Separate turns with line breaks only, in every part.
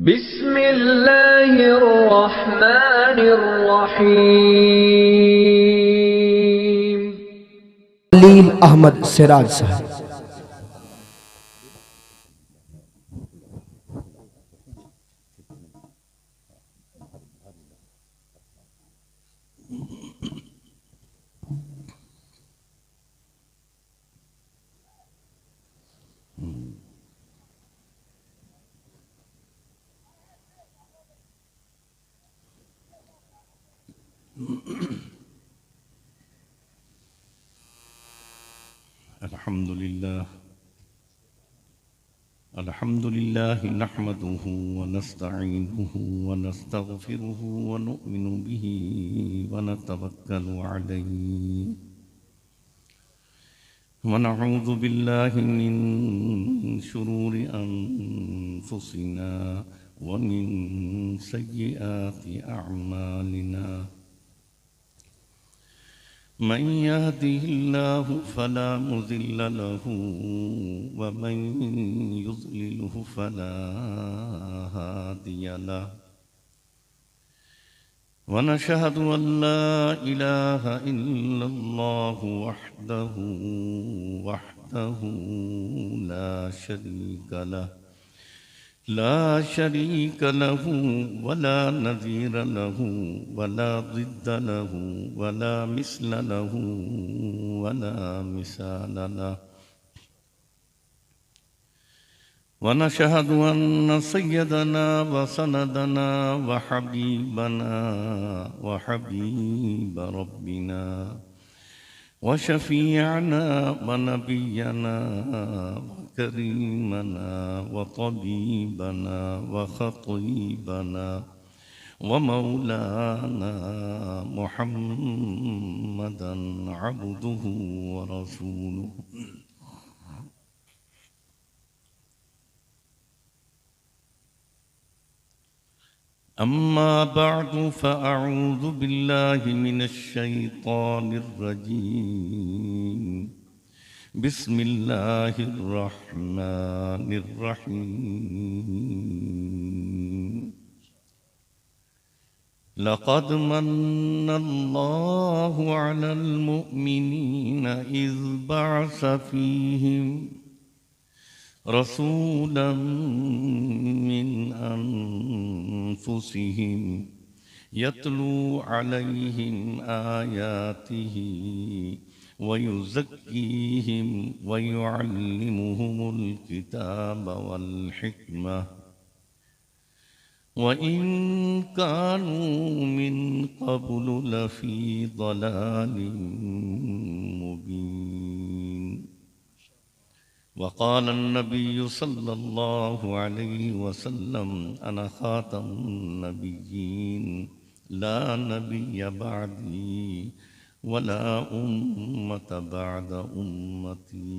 बिस्मिल्लाहिर्रहमानिर्रहीम।
खलील अहमद सिराज साहब।
अल्हम्दुलिल्लाह नहमदुहु व नस्तईनुहु व नस्तगफिरुहु व नु'मिनु बिही व नतवक्कलु अलैहि व नऊज़ु बिल्लाहि मिन शुरूरि अनफुसिना व मिन सय्यिआति अअमालिना। मन यहदिहिल्लाहु फला मुज़िल्ल लहु व मन युज़्लिलहु फला हादिय लहु व नशहदु अन ला इलाहा इल्लल्लाहु वहदहु ला शरीक लहु वला नज़ीर लहु वला ज़िद्द लहु वला मिस्ल लहु वला मिसाल लहु व नशहदु अन्न सय्यदना व सनदना व हबीबना व हबीब रब्बिना व शफीअना व नबियना व करीमना व तबीबना व खतीबना व मौलाना मुहम्मदन अब्दुहु व रसूलुहु। अम्मा बअदु फ़अऊज़ु बिल्लाहि मिनश्शैतानिर्रजीम। बिस्मिल्लाहिर्रहमानिर्रहीम। लक़द मन्नल्लाहु अलल मुअ्मिनीना इज़ बअस फ़ीहिम रसूलन मिन अनफुसिहिम यत्लू अलैहिम आयातिही व युज़क्कीहिम व युअल्लिमुहुमुल किताब वल हिकमह व इन कानू मिन क़ब्लु लफ़ी ज़लालिम मुबीन। वक़ाल अन्नबिय्यु सल्लल्लाहु अलैहि वसल्लम अना ख़ातमुन नबिय्यीन ला नबिय्य बअदी वला उम्मत बअद उम्मती।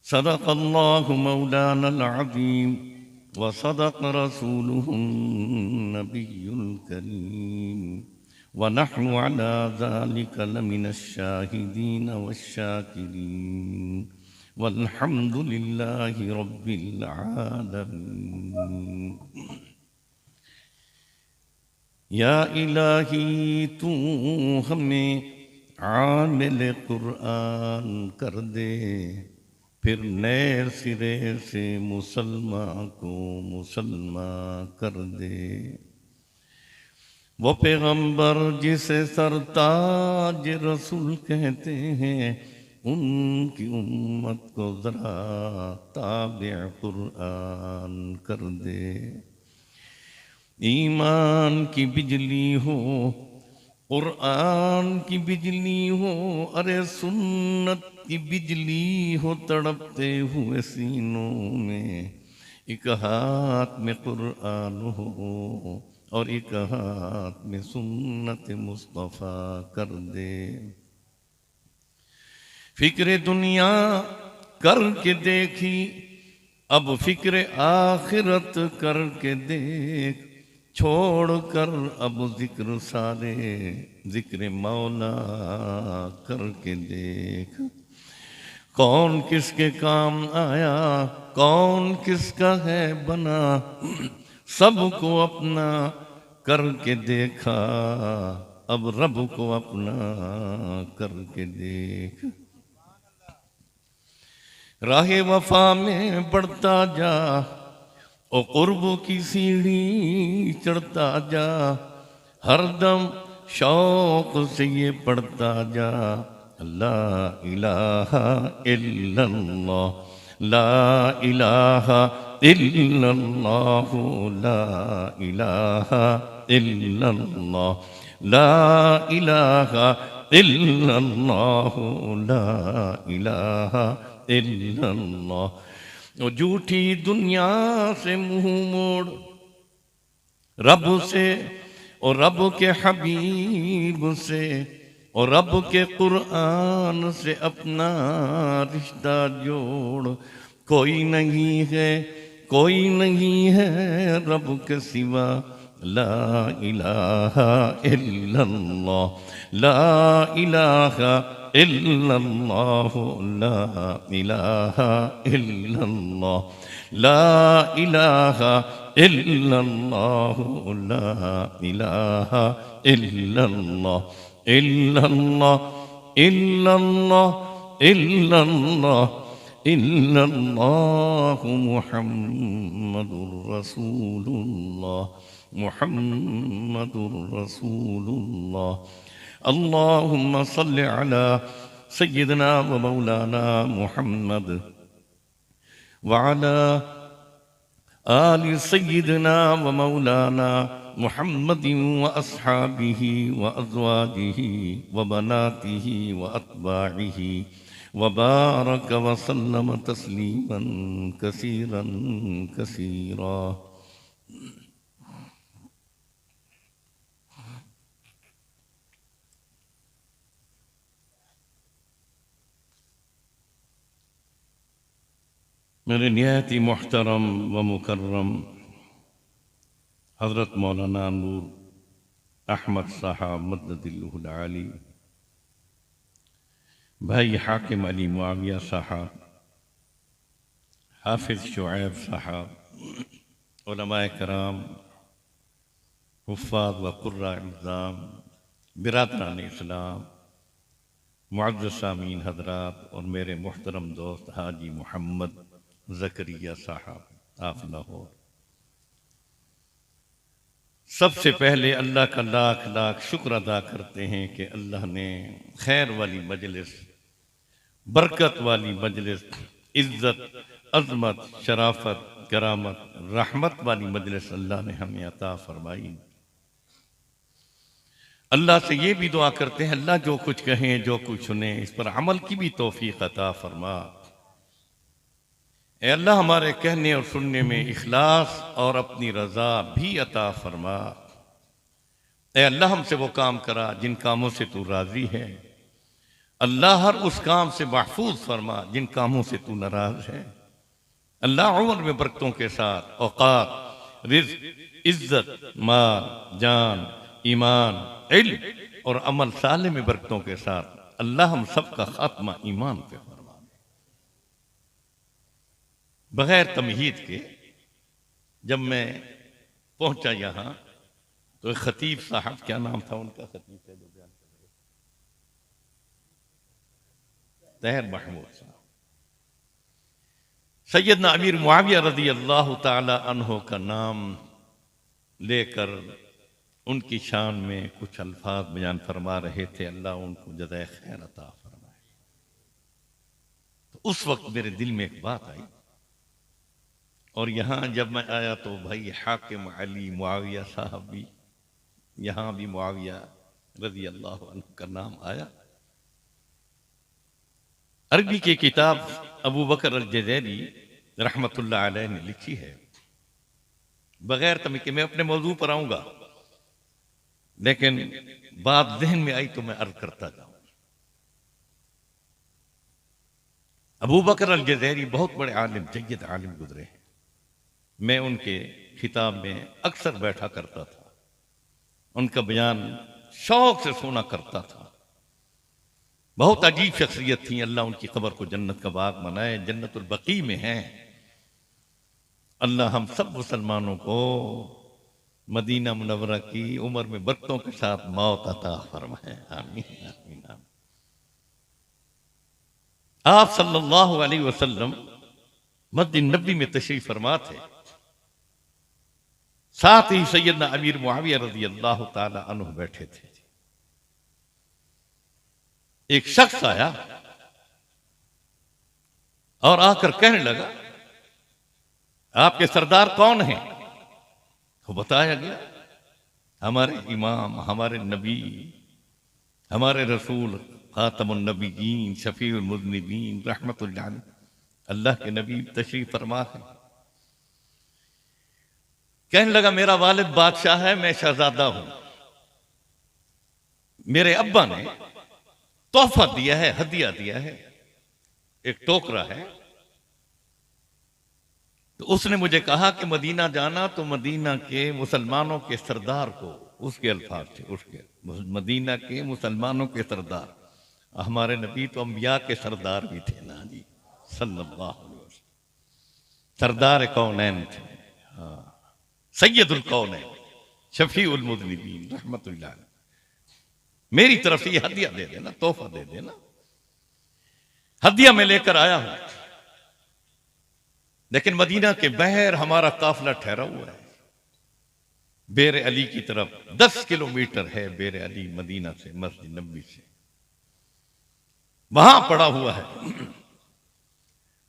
सदक़ल्लाहु मौलानल अज़ीम व सदक़ रसूलुहुन नबियुल करीम व नहनु अला ज़ालिका लमिनश्शाहिदीन वश्शाकिरीन वल्हम्दुलिल्लाहि रब्बिल आलमीन। या इलाही तू हमें आमिल कुरान कर दे, फिर नए सिरे से मुसलमान को मुसलमान कर दे। वो पैगंबर जिसे सरताज रसूल कहते हैं, उनकी उम्मत को ज़रा ताबे कुरान कर दे। ईमान की बिजली हो, कुरान की बिजली हो, अरे सुन्नत की बिजली हो, तड़पते हुए सीनों में एक हाथ में कुरान हो और एक हाथ में सुन्नत मुस्तफ़ा कर दे। फिक्र दुनिया करके देखी, अब फिक्र आखिरत करके देख। छोड़ कर अब जिक्र सारे, जिक्र मौला करके देख। कौन किसके काम आया, कौन किसका है बना, सबको अपना करके देखा, अब रब को अपना करके देख। राहे वफा में बढ़ता जा, ओ कुर्ब की सीढ़ी चढ़ता जा, हरदम शौक से ये पढ़ता जा, ला इलाहा इल्लल्लाह, ला इलाहा इल्लल्लाह, ला इलाहा इल्लल्लाह, ला इलाहा इल्लल्लाह, ला इलाहा इल्लल्लाह। वो झूठी दुनिया से मुंह मोड़, रब से और रब के हबीब से और रब के कुरान से अपना रिश्ता जोड़। कोई नहीं है, कोई नहीं है रब के सिवा, ला इलाहा इल्लल्लाह, ला इलाहा इल्लल्लाह, ला इलाहा इल्लल्लाह, ला इलाहा इल्लल्लाह, ला इलाहा इल्लल्लाह, इल्लल्लाह इल्लल्लाह इल्लल्लाह इल्लल्लाह, मुहम्मदुर रसूलुल्लाह, मुहम्मदुर रसूलुल्लाह। अल्लाहुम्मा सल्लि अला सय्यिदना व मौलाना मुहम्मद व अला आलि सय्यिदना व मौलाना मुहम्मदिन व अस्हाबिही व अज़वाजिही व बनातिही व अत्बाइही व बारक व सल्लम तस्लीमन कसीरन कसीरा। मेरे निहायती मुहतरम व मुकर्रम हज़रत मौलाना नूर अहमद साहब मद्ददिल्लहुल आली, भाई हाकिम अली मुआविया साहब, हाफिज़ शुएब साहब, उलमाए कराम, हुफ़्फ़ाज़ व क़ुर्रा इल्ज़ाम, बिरादरान इस्लाम, मुअज़्ज़ज़ सामीन हज़रात और मेरे मुहतरम दोस्त हाजी मोहम्मद ज़करिया साहब, आप लाहौर। सबसे पहले अल्लाह का लाख लाख शुक्र अदा करते हैं कि अल्लाह ने खैर वाली मजलिस, बरकत वाली मजलिस, इज़्ज़त, अज़मत, शराफत, करामत, रहमत वाली मजलिस अल्लाह ने हमें अता फरमाई। अल्लाह से ये भी दुआ करते हैं अल्लाह जो कुछ कहें, जो कुछ सुने, इस पर अमल की भी तौफीक अता फरमा। ए अल्लाह हमारे कहने और सुनने में इखलास और अपनी रजा भी अता फरमा। ए अल्लाह हमसे वो काम करा जिन कामों से तू राजी है। अल्लाह हर उस काम से महफूज फरमा जिन कामों से तू नाराज है। अल्लाह उम्र में बरकतों के साथ औकात, रिज़्क़, इज्जत, माल, जान, ईमान, इल्म और अमल साले में बरकतों के साथ अल्लाह हम सबका खात्मा ईमान पे फरमा। बगैर तमहीद के जब मैं पहुंचा यहाँ तो एक खतीब साहब, क्या नाम था उनका, खतीब का जो बयान कर रहे, तहर महमूद साहब, सैयदना अमीर मुआविया रज़ी अल्लाह ताला अन्हो का नाम लेकर उनकी शान में कुछ अल्फाज बयान फरमा रहे थे। अल्लाह उनको जज़ाए खैर अता फरमाए। तो उस वक्त मेरे दिल में एक बात आई और यहाँ जब मैं आया तो भाई हाकिम अली मुआविया साहब भी, यहाँ भी मुआविया रज़ी अल्लाह अन्हु का नाम आया। अरबी की किताब अबू बकर अल-जज़ैरी रहमतुल्लाह अलैह ने लिखी है। बगैर तमी के मैं अपने मौजू पर आऊंगा, लेकिन बात ज़हन में आई तो मैं अर्ज करता जाऊं। अबू बकर अल-जज़ैरी बहुत बड़े आलिम, जय्यद आलिम गुजरे हैं। मैं उनके खिताब में अक्सर बैठा करता था, उनका बयान शौक से सुना करता था। बहुत अजीब शख्सियत थी। अल्लाह उनकी कब्र को जन्नत का बाग बनाए, जन्नतुल बकी में है। अल्लाह हम सब मुसलमानों को मदीना मुनव्वरा की उम्र में बरकतों के साथ मौत अता फरमाए। आमीन आमीन आमीन। आप सल्लल्लाहु अलैहि वसल्लम मस्जिद नबी में तशरीफ फरमा थे। साथ ही सैयदना अमीर मुआविया रज़ी अल्लाह ताला अन्हु बैठे थे। एक शख्स आया और आकर कहने लगा, आपके सरदार कौन हैं? तो बताया गया, हमारे इमाम, हमारे नबी, हमारे रसूल खातमुन नबीयीन, शफीउल मुज़निबीन, रहमतुल लिल आलमीन, अल्लाह के नबी तशरीफ फरमा है। कहने लगा, मेरा वालिद बादशाह है, मैं शहजादा हूं। मेरे अब्बा ने तोहफा दिया है, हदिया दिया है, एक टोकरा है। तो उसने मुझे कहा कि मदीना जाना तो मदीना के मुसलमानों के सरदार को, उसके अल्फाज थे, उसके मदीना के मुसलमानों के सरदार, हमारे नबी तो अंबिया के सरदार भी थे ना जी, सल्लल्लाहु अलैहि वसल्लम, सरदार कौनैन थे, हाँ, सैयदुल कौनैन, शफीउल मुज़निबीन, रहमतुल लिल आलमीन। मेरी तरफ से ये हदिया दे देना, तोहफा दे देना। हदिया में लेकर आया हूं, लेकिन मदीना के बहर हमारा काफिला ठहरा हुआ है। बेर अली की तरफ 10 किलोमीटर है बेर अली मदीना से, मस्जिद नबी से, वहां पड़ा हुआ है।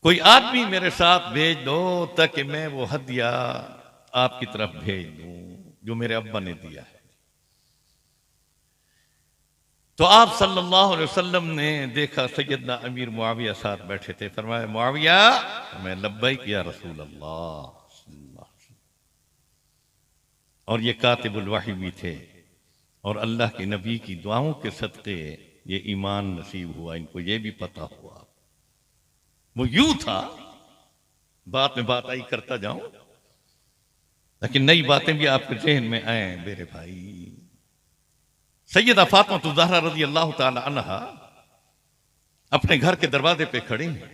कोई आदमी मेरे साथ भेज दो ताकि मैं वो हदिया आपकी तरफ भेज दूं जो मेरे अब्बा ने दिया है। तो आप सल्लल्लाहु अलैहि वसल्लम ने देखा सैयदना अमीर मुआविया साथ बैठे थे। फरमाया, मुआविया, मैं लब्बैक या रसूल अल्लाह। और ये कातिबुल वही भी थे, और अल्लाह के नबी की दुआओं के सदक़े ये ईमान नसीब हुआ, इनको ये भी पता हुआ। वो यूं था, बात में बात आई करता जाऊं, लेकिन नई बातें भी आपके ज़हन में आए मेरे भाई। सैयदा फातिमा ज़हरा रज़ी अल्लाह ताला अन्हा अपने घर के दरवाजे पे खड़ी हैं।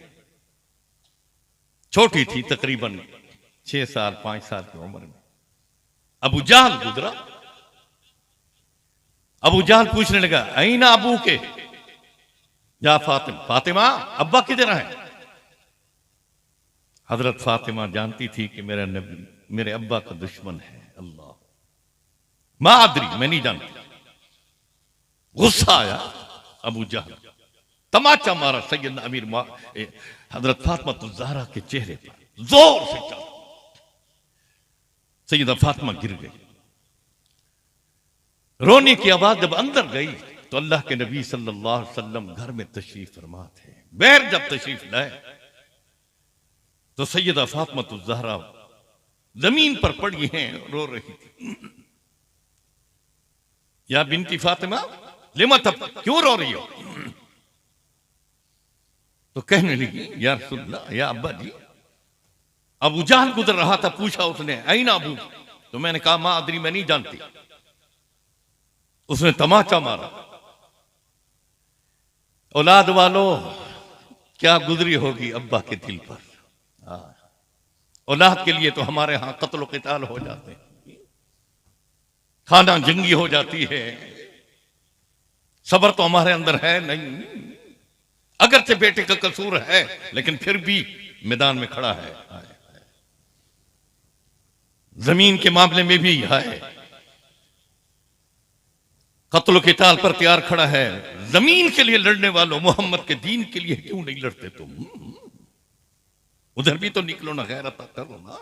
छोटी थी, तकरीबन 6 साल 5 साल की उम्र में। अबू जहल गुजरा। अबू जहल पूछने लगा, ऐना अबू के, या फातिमा, फातिमा अब्बा किधर है? हजरत फातिमा जानती थी कि मेरा नबी मेरे अब्बा का दुश्मन है। अल्लाह, मा अदरी, मैं नहीं जानती। गुस्सा आया, अबू जहल तमाचा मारा सैयदना अमीर हजरत फातिमा ज़हरा के चेहरे पर, जोर से चला। सैयदा फातिमा गिर गई। रोने की आवाज जब अंदर गई तो अल्लाह के नबी सल्लल्लाहु अलैहि वसल्लम घर में तशरीफ फरमा थे। बैर जब तशरीफ लाए तो सैयदा फातिमा ज़हरा जमीन पर पड़ी हैं, रो रही थी। या बिनती फातिमा, लिमा तब, क्यों रो रही हो? तो कहने लगी, या रसूलल्लाह, या अब्बा जी, अबू जहल गुजर रहा था, पूछा उसने, ऐना अबू? तो मैंने कहा, मां अदरी, मैं नहीं जानती। उसने तमाचा मारा। औलाद वालों, क्या गुजरी होगी अब्बा के दिल पर। औलाद के लिए तो हमारे यहां कत्ल क़िताल हो जाते हैं, खाना जंगी हो जाती है। सब्र तो हमारे अंदर है नहीं, अगरचे बेटे का कसूर है, लेकिन फिर भी मैदान में खड़ा है। जमीन के मामले में भी है, कत्ल क़िताल पर तैयार खड़ा है। जमीन के लिए लड़ने वालों, मोहम्मद के दीन के लिए क्यों नहीं लड़ते तुम? उधर भी तो निकलो ना, गैरत करो ना।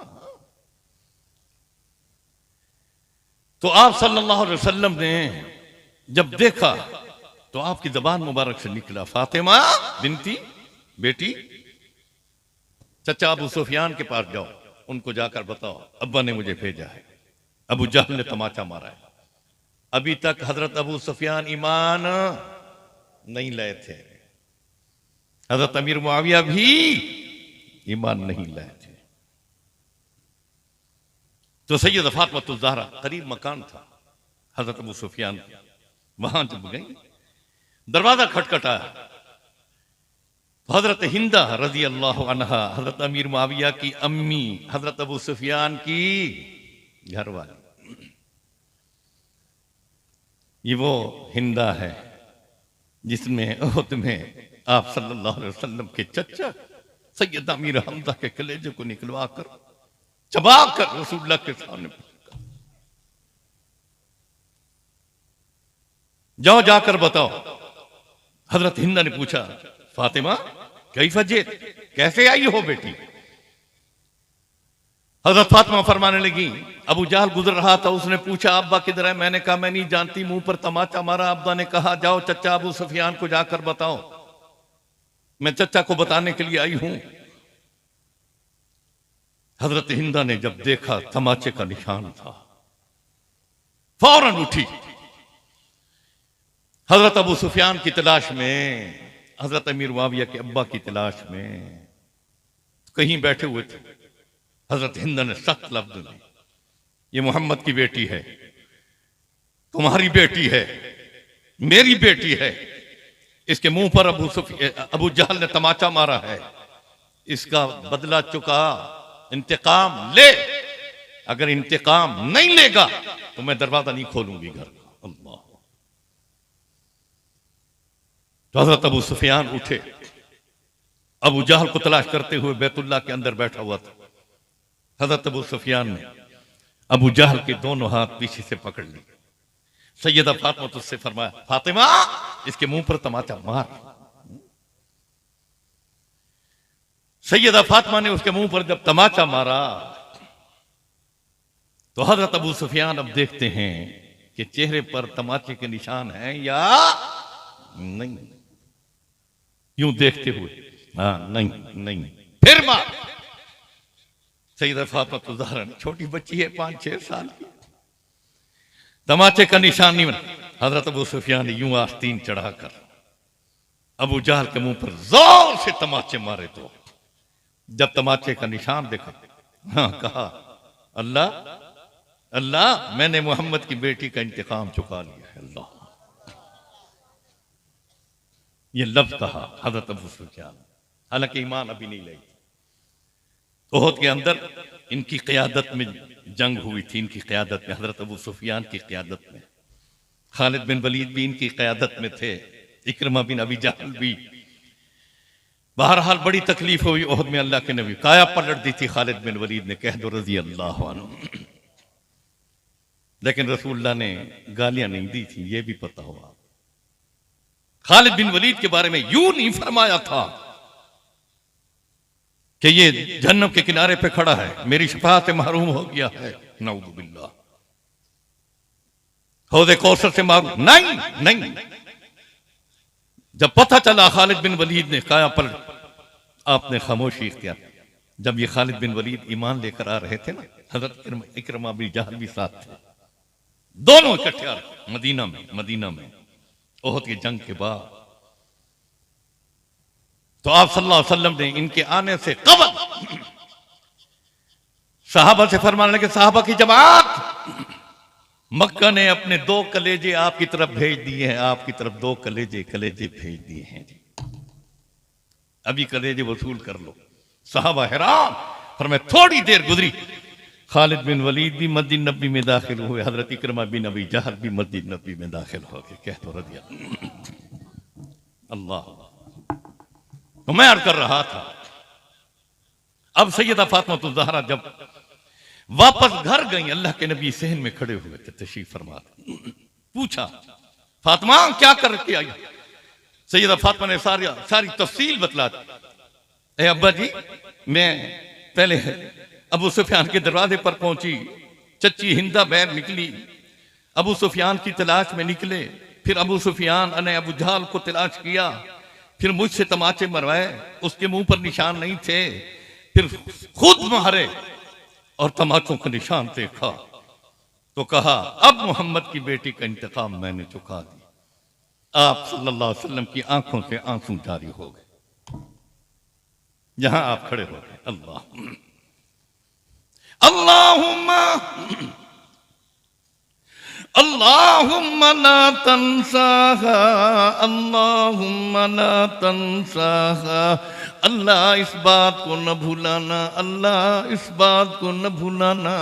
तो आप सल्लल्लाहु अलैहि वसल्लम ने जब देखा तो आपकी जबान मुबारक से निकला, फातिमा बिनती, बेटी, चचा अबू सुफियान के पास जाओ, उनको जाकर बताओ अब्बा ने मुझे भेजा है। अबू जहल ने तमाचा मारा है। अभी तक हजरत अबू सुफियान ईमान नहीं लाए थे, हजरत अमीर मुआविया भी ईमान नहीं लाए थे। तो सैयद फातिमा ज़हरा, करीब मकान था हजरत अबू सुफियान, वहां जब गई, दरवाजा खटखटाया तो हजरत हिंदा रजी अल्लाह अन्हा, हजरत अमीर मुआविया की अम्मी, हजरत अबू सुफियान की घरवाली, ये वो हिंदा है जिसमें उहद में आप सल्लल्लाहु अलैहि वसल्लम के चचा सैयद अमीर हमजा के कलेजे को निकलवा कर चबा कर रसूलुल्लाह के सामने फेंका। जाओ जाकर बताओ। हजरत हिंदा ने पूछा, फातिमा कैफा जेत, कैसे आई हो बेटी? हजरत फातिमा फरमाने लगी, अबू जहल गुजर रहा था, उसने पूछा अब्बा किधर है? मैंने कहा मैं नहीं जानती। मुंह पर तमाचा मारा। अब्बा ने कहा जाओ चचा अबू सुफियान को जाकर बताओ, मैं चचा को बताने के लिए आई हूं। हजरत हिंदा ने जब देखा तमाचे का निशान था, फौरन उठी, हजरत अबू सुफियान की तलाश में, हजरत अमीर मुआविया के अब्बा की तलाश में कहीं बैठे हुए थे। हजरत हिंदा ने सख्त लफ्ज में, ये मोहम्मद की बेटी है, तुम्हारी बेटी है, मेरी बेटी है, इसके मुंह पर अबू जहल ने तमाचा मारा है, इसका बदला चुका, इंतकाम ले। अगर इंतकाम नहीं लेगा तो मैं दरवाजा नहीं खोलूंगी घर का। अल्लाह। तो हजरत अबू सुफियान उठे, अबू जहल को तलाश करते हुए बैतुल्लाह के अंदर बैठा हुआ था। हजरत अबू सुफियान ने अबू जहल के दोनों हाथ पीछे से पकड़ ली। सैयदा फातिमा तुझसे फरमाया, फातिमा इसके मुंह पर तमाचा मार। सैयदा फातिमा ने उसके मुंह पर जब तमाचा मारा तो हजरत अबू सुफियान अब देखते हैं कि चेहरे पर तमाचे के निशान हैं या नहीं। यूं देखते हुए, हाँ नहीं नहीं, फिर मार। सैयदा फातिमा तो ज़हरा छोटी बच्ची है, 5-6 साल की, तमाचे का निशान नहीं बना। हजरत अबू सुफियान ने यूं आस्तीन चढ़ाकर अबू जहल के मुंह पर जोर से तमाचे मारे। तो जब तमाचे का निशान देखा, हाँ कहा, अल्लाह अल्लाह मैंने मोहम्मद की बेटी का इंतकाम चुका लिया है। अल्लाह, ये लफ्ज कहा हजरत अबू सुफियान, हालांकि ईमान अभी नहीं लगी। ओहद के अंदर इनकी क़यादत में जंग हुई थी, इनकी क़यादत में, हजरत अबू सुफियान की क़यादत में। खालिद बिन वलीद भी इनकी क़यादत में थे, इकरमा बिन अबी जहल भी। बहरहाल बड़ी तकलीफ हुई ओहद में। अल्लाह के नबी काया पलट दी थी खालिद बिन वलीद ने, कह दो रजी अल्लाह अन्हु। लेकिन रसूलुल्लाह ने गालियां नहीं दी थी, ये भी पता हुआ। खालिद बिन वलीद के बारे में यूं नहीं फरमाया था कि ये जन्नम के किनारे पे खड़ा है, मेरी शफाअत से महरूम हो गया है, नऊज़ु बिल्लाह, हौज़े कौसर से महरूम, नहीं नहीं। जब पता चला खालिद बिन वलीद ने काया पलट, आपने खामोशी इख्तियार। जब ये खालिद बिन वलीद ईमान लेकर आ रहे थे ना, हजरत इकरमा बिन जहल भी साथ थे, दोनों इकट्ठे आ रहे मदीना में ओहद की जंग के बाद। तो आप सल्लल्लाहु अलैहि वसल्लम ने इनके आने से कबल सहाबा से फरमाने लगे, सहाबा की जमात, मक्का ने अपने 2 कलेजे आपकी तरफ भेज दिए हैं, आपकी तरफ 2 कलेजे भेज दिए हैं, अभी कलेजे वसूल कर लो। सहाबा हैरान, पर मैं थोड़ी देर गुजरी, खालिद बिन वलीद भी मस्जिद नबी में दाखिल हुए, हजरत इकरमा बिन अबी जहल भी मस्जिद नबी में दाखिल हो गए। कह तो रदिया अल्लाह। तो मैं अर्ज कर रहा था, अब सैयदा फातिमा तो ज़हरा जब वापस घर गई, अल्लाह के नबी सहन में खड़े हुए थे, तशरीफ फरमा। पूछा, फातिमा क्या कर के आई? सैयदा फातिमा ने सारी तफसील बतला दी। ए अब्बा जी, मैं पहले अबू सुफियान के दरवाजे पर पहुंची, चच्ची हिंदा बैर निकली, अबू सुफियान की तलाश में निकले, फिर अबू सुफियान ने अबू जहल को तलाश किया, फिर मुझसे तमाचे मरवाए, उसके मुंह पर निशान नहीं थे, फिर खुद मारे और तमाचों का निशान देखा तो कहा अब मोहम्मद की बेटी का इंतकाम मैंने चुका दिया। आप सल्लल्लाहु अलैहि वसल्लम की आंखों से आंसू जारी हो गए, जहां आप खड़े हो गए। अल्लाहुम्मा अल्लाहुम्मा ला तंसाहा, अल्लाहुम्मा ला तंसाहा। अल्लाह इस बात को न भुलाना, अल्लाह इस बात को न भुलाना।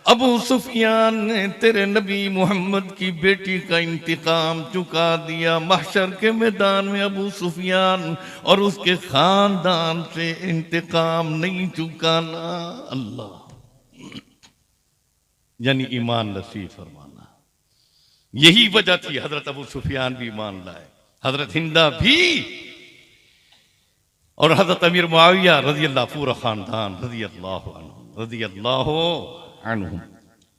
अबू सुफियान ने तेरे नबी मोहम्मद की बेटी का इंतकाम चुका दिया। महशर के मैदान में अबू सुफियान और उसके खानदान से इंतकाम नहीं चुकाना। अल्लाह यानी ईमान नसीब फरमाना। यही वजह थी हजरत अबू सुफियान भी ईमान लाए, हजरत हिंदा भी, और हजरत अमीर मुआविया रजी अल्लाह, पूरा खानदान रजी अल्लाह अन्हुम।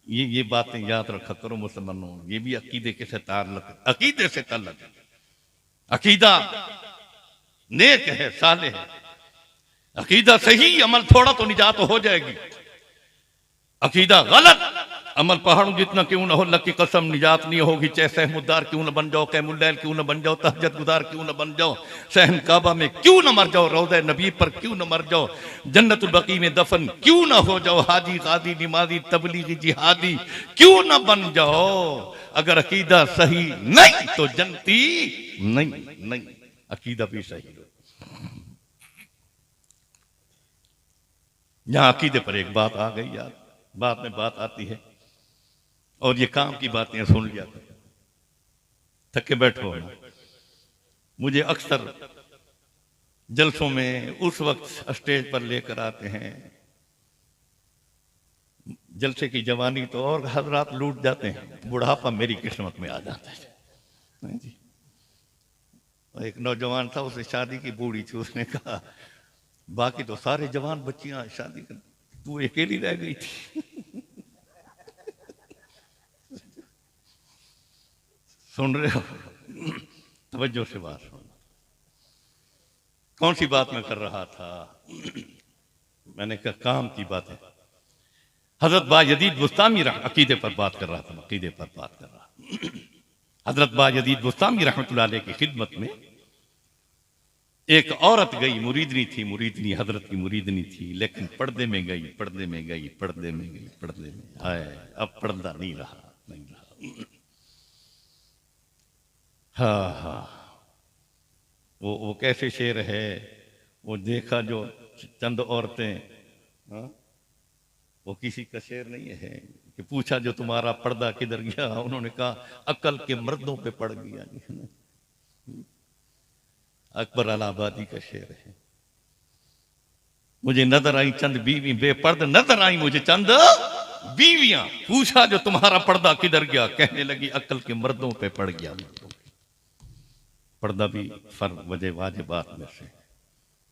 ये बातें याद रखा करो मुसलमानों, ये भी अकीदे के से ताल्लुक, अकीदे से ताल्लुक है। अकीदा नेक है, साले है, अकीदा सही, अमल थोड़ा तो निजात हो जाएगी। अकीदा गलत, अमल पहाड़ों जितना क्यों ना हो, अल्लाह की कसम निजात नहीं होगी। चाहे सहमुद्दार क्यों ना बन जाओ, कैमुल्लैल क्यों ना बन जाओ, तहज्जुद गुजार क्यों ना बन जाओ, सहन काबा में क्यों ना मर जाओ, रौज़े नबी पर क्यों ना मर जाओ, जन्नतुल बकी में दफन क्यों ना हो जाओ, हाजी गादी निमाजी तबलीगी जिहादी क्यों ना बन जाओ, अगर अकीदा सही नहीं तो जन्नती नहीं। अकीदा भी सही हो। यहां अकीदे पर एक बात आ गई यार, बात में बात आती है, और ये काम की बातें सुन लिया करो, थके बैठो ना। मुझे अक्सर जलसों में उस वक्त स्टेज पर लेकर आते हैं, जलसे की जवानी तो और हजरात लूट जाते हैं, बुढ़ापा मेरी किस्मत में आ जाता है जी। एक नौजवान था, उसे शादी की बूढ़ी थी, उसने कहा बाकी तो सारे जवान बच्चियां शादी कर, तू अकेली रह गई थी। सुन रहे हो, तवज्जो से बात सुनना। कौन सी बात मैं कर रहा था? मैंने कहा काम की बात है। हजरत बायजीद बुस्तामी अकीदे पर बात कर रहा था, अकीदे पर बात कर रहा। हजरत बायजीद बुस्तामी रहमतुल्लाह अलैह की खिदमत में एक औरत गई, मुरीदनी थी, मुरीदनी हजरत की मुरीदनी थी, लेकिन पर्दे में गई, पर्दे में गई, पर्दे में गई, पर्दे में आए, अब पर्दा नहीं रहा, नहीं रहा। हाँ, वो कैसे शेर है, वो देखा जो चंद औरतें, हाँ, वो किसी का शेर नहीं है कि पूछा जो तुम्हारा पर्दा किधर गया, उन्होंने कहा अकल के मर्दों पे पड़ गया। अकबर अलाहाबादी का शेर है। मुझे नजर आई चंद बीवी बेपर्द, नजर आई मुझे चंद बीवियां, पूछा जो तुम्हारा पर्दा किधर गया, कहने लगी अकल के मर्दों पे पड़ गया। मर्दों पर्दा भी फर्ज वजह वाजिबात में से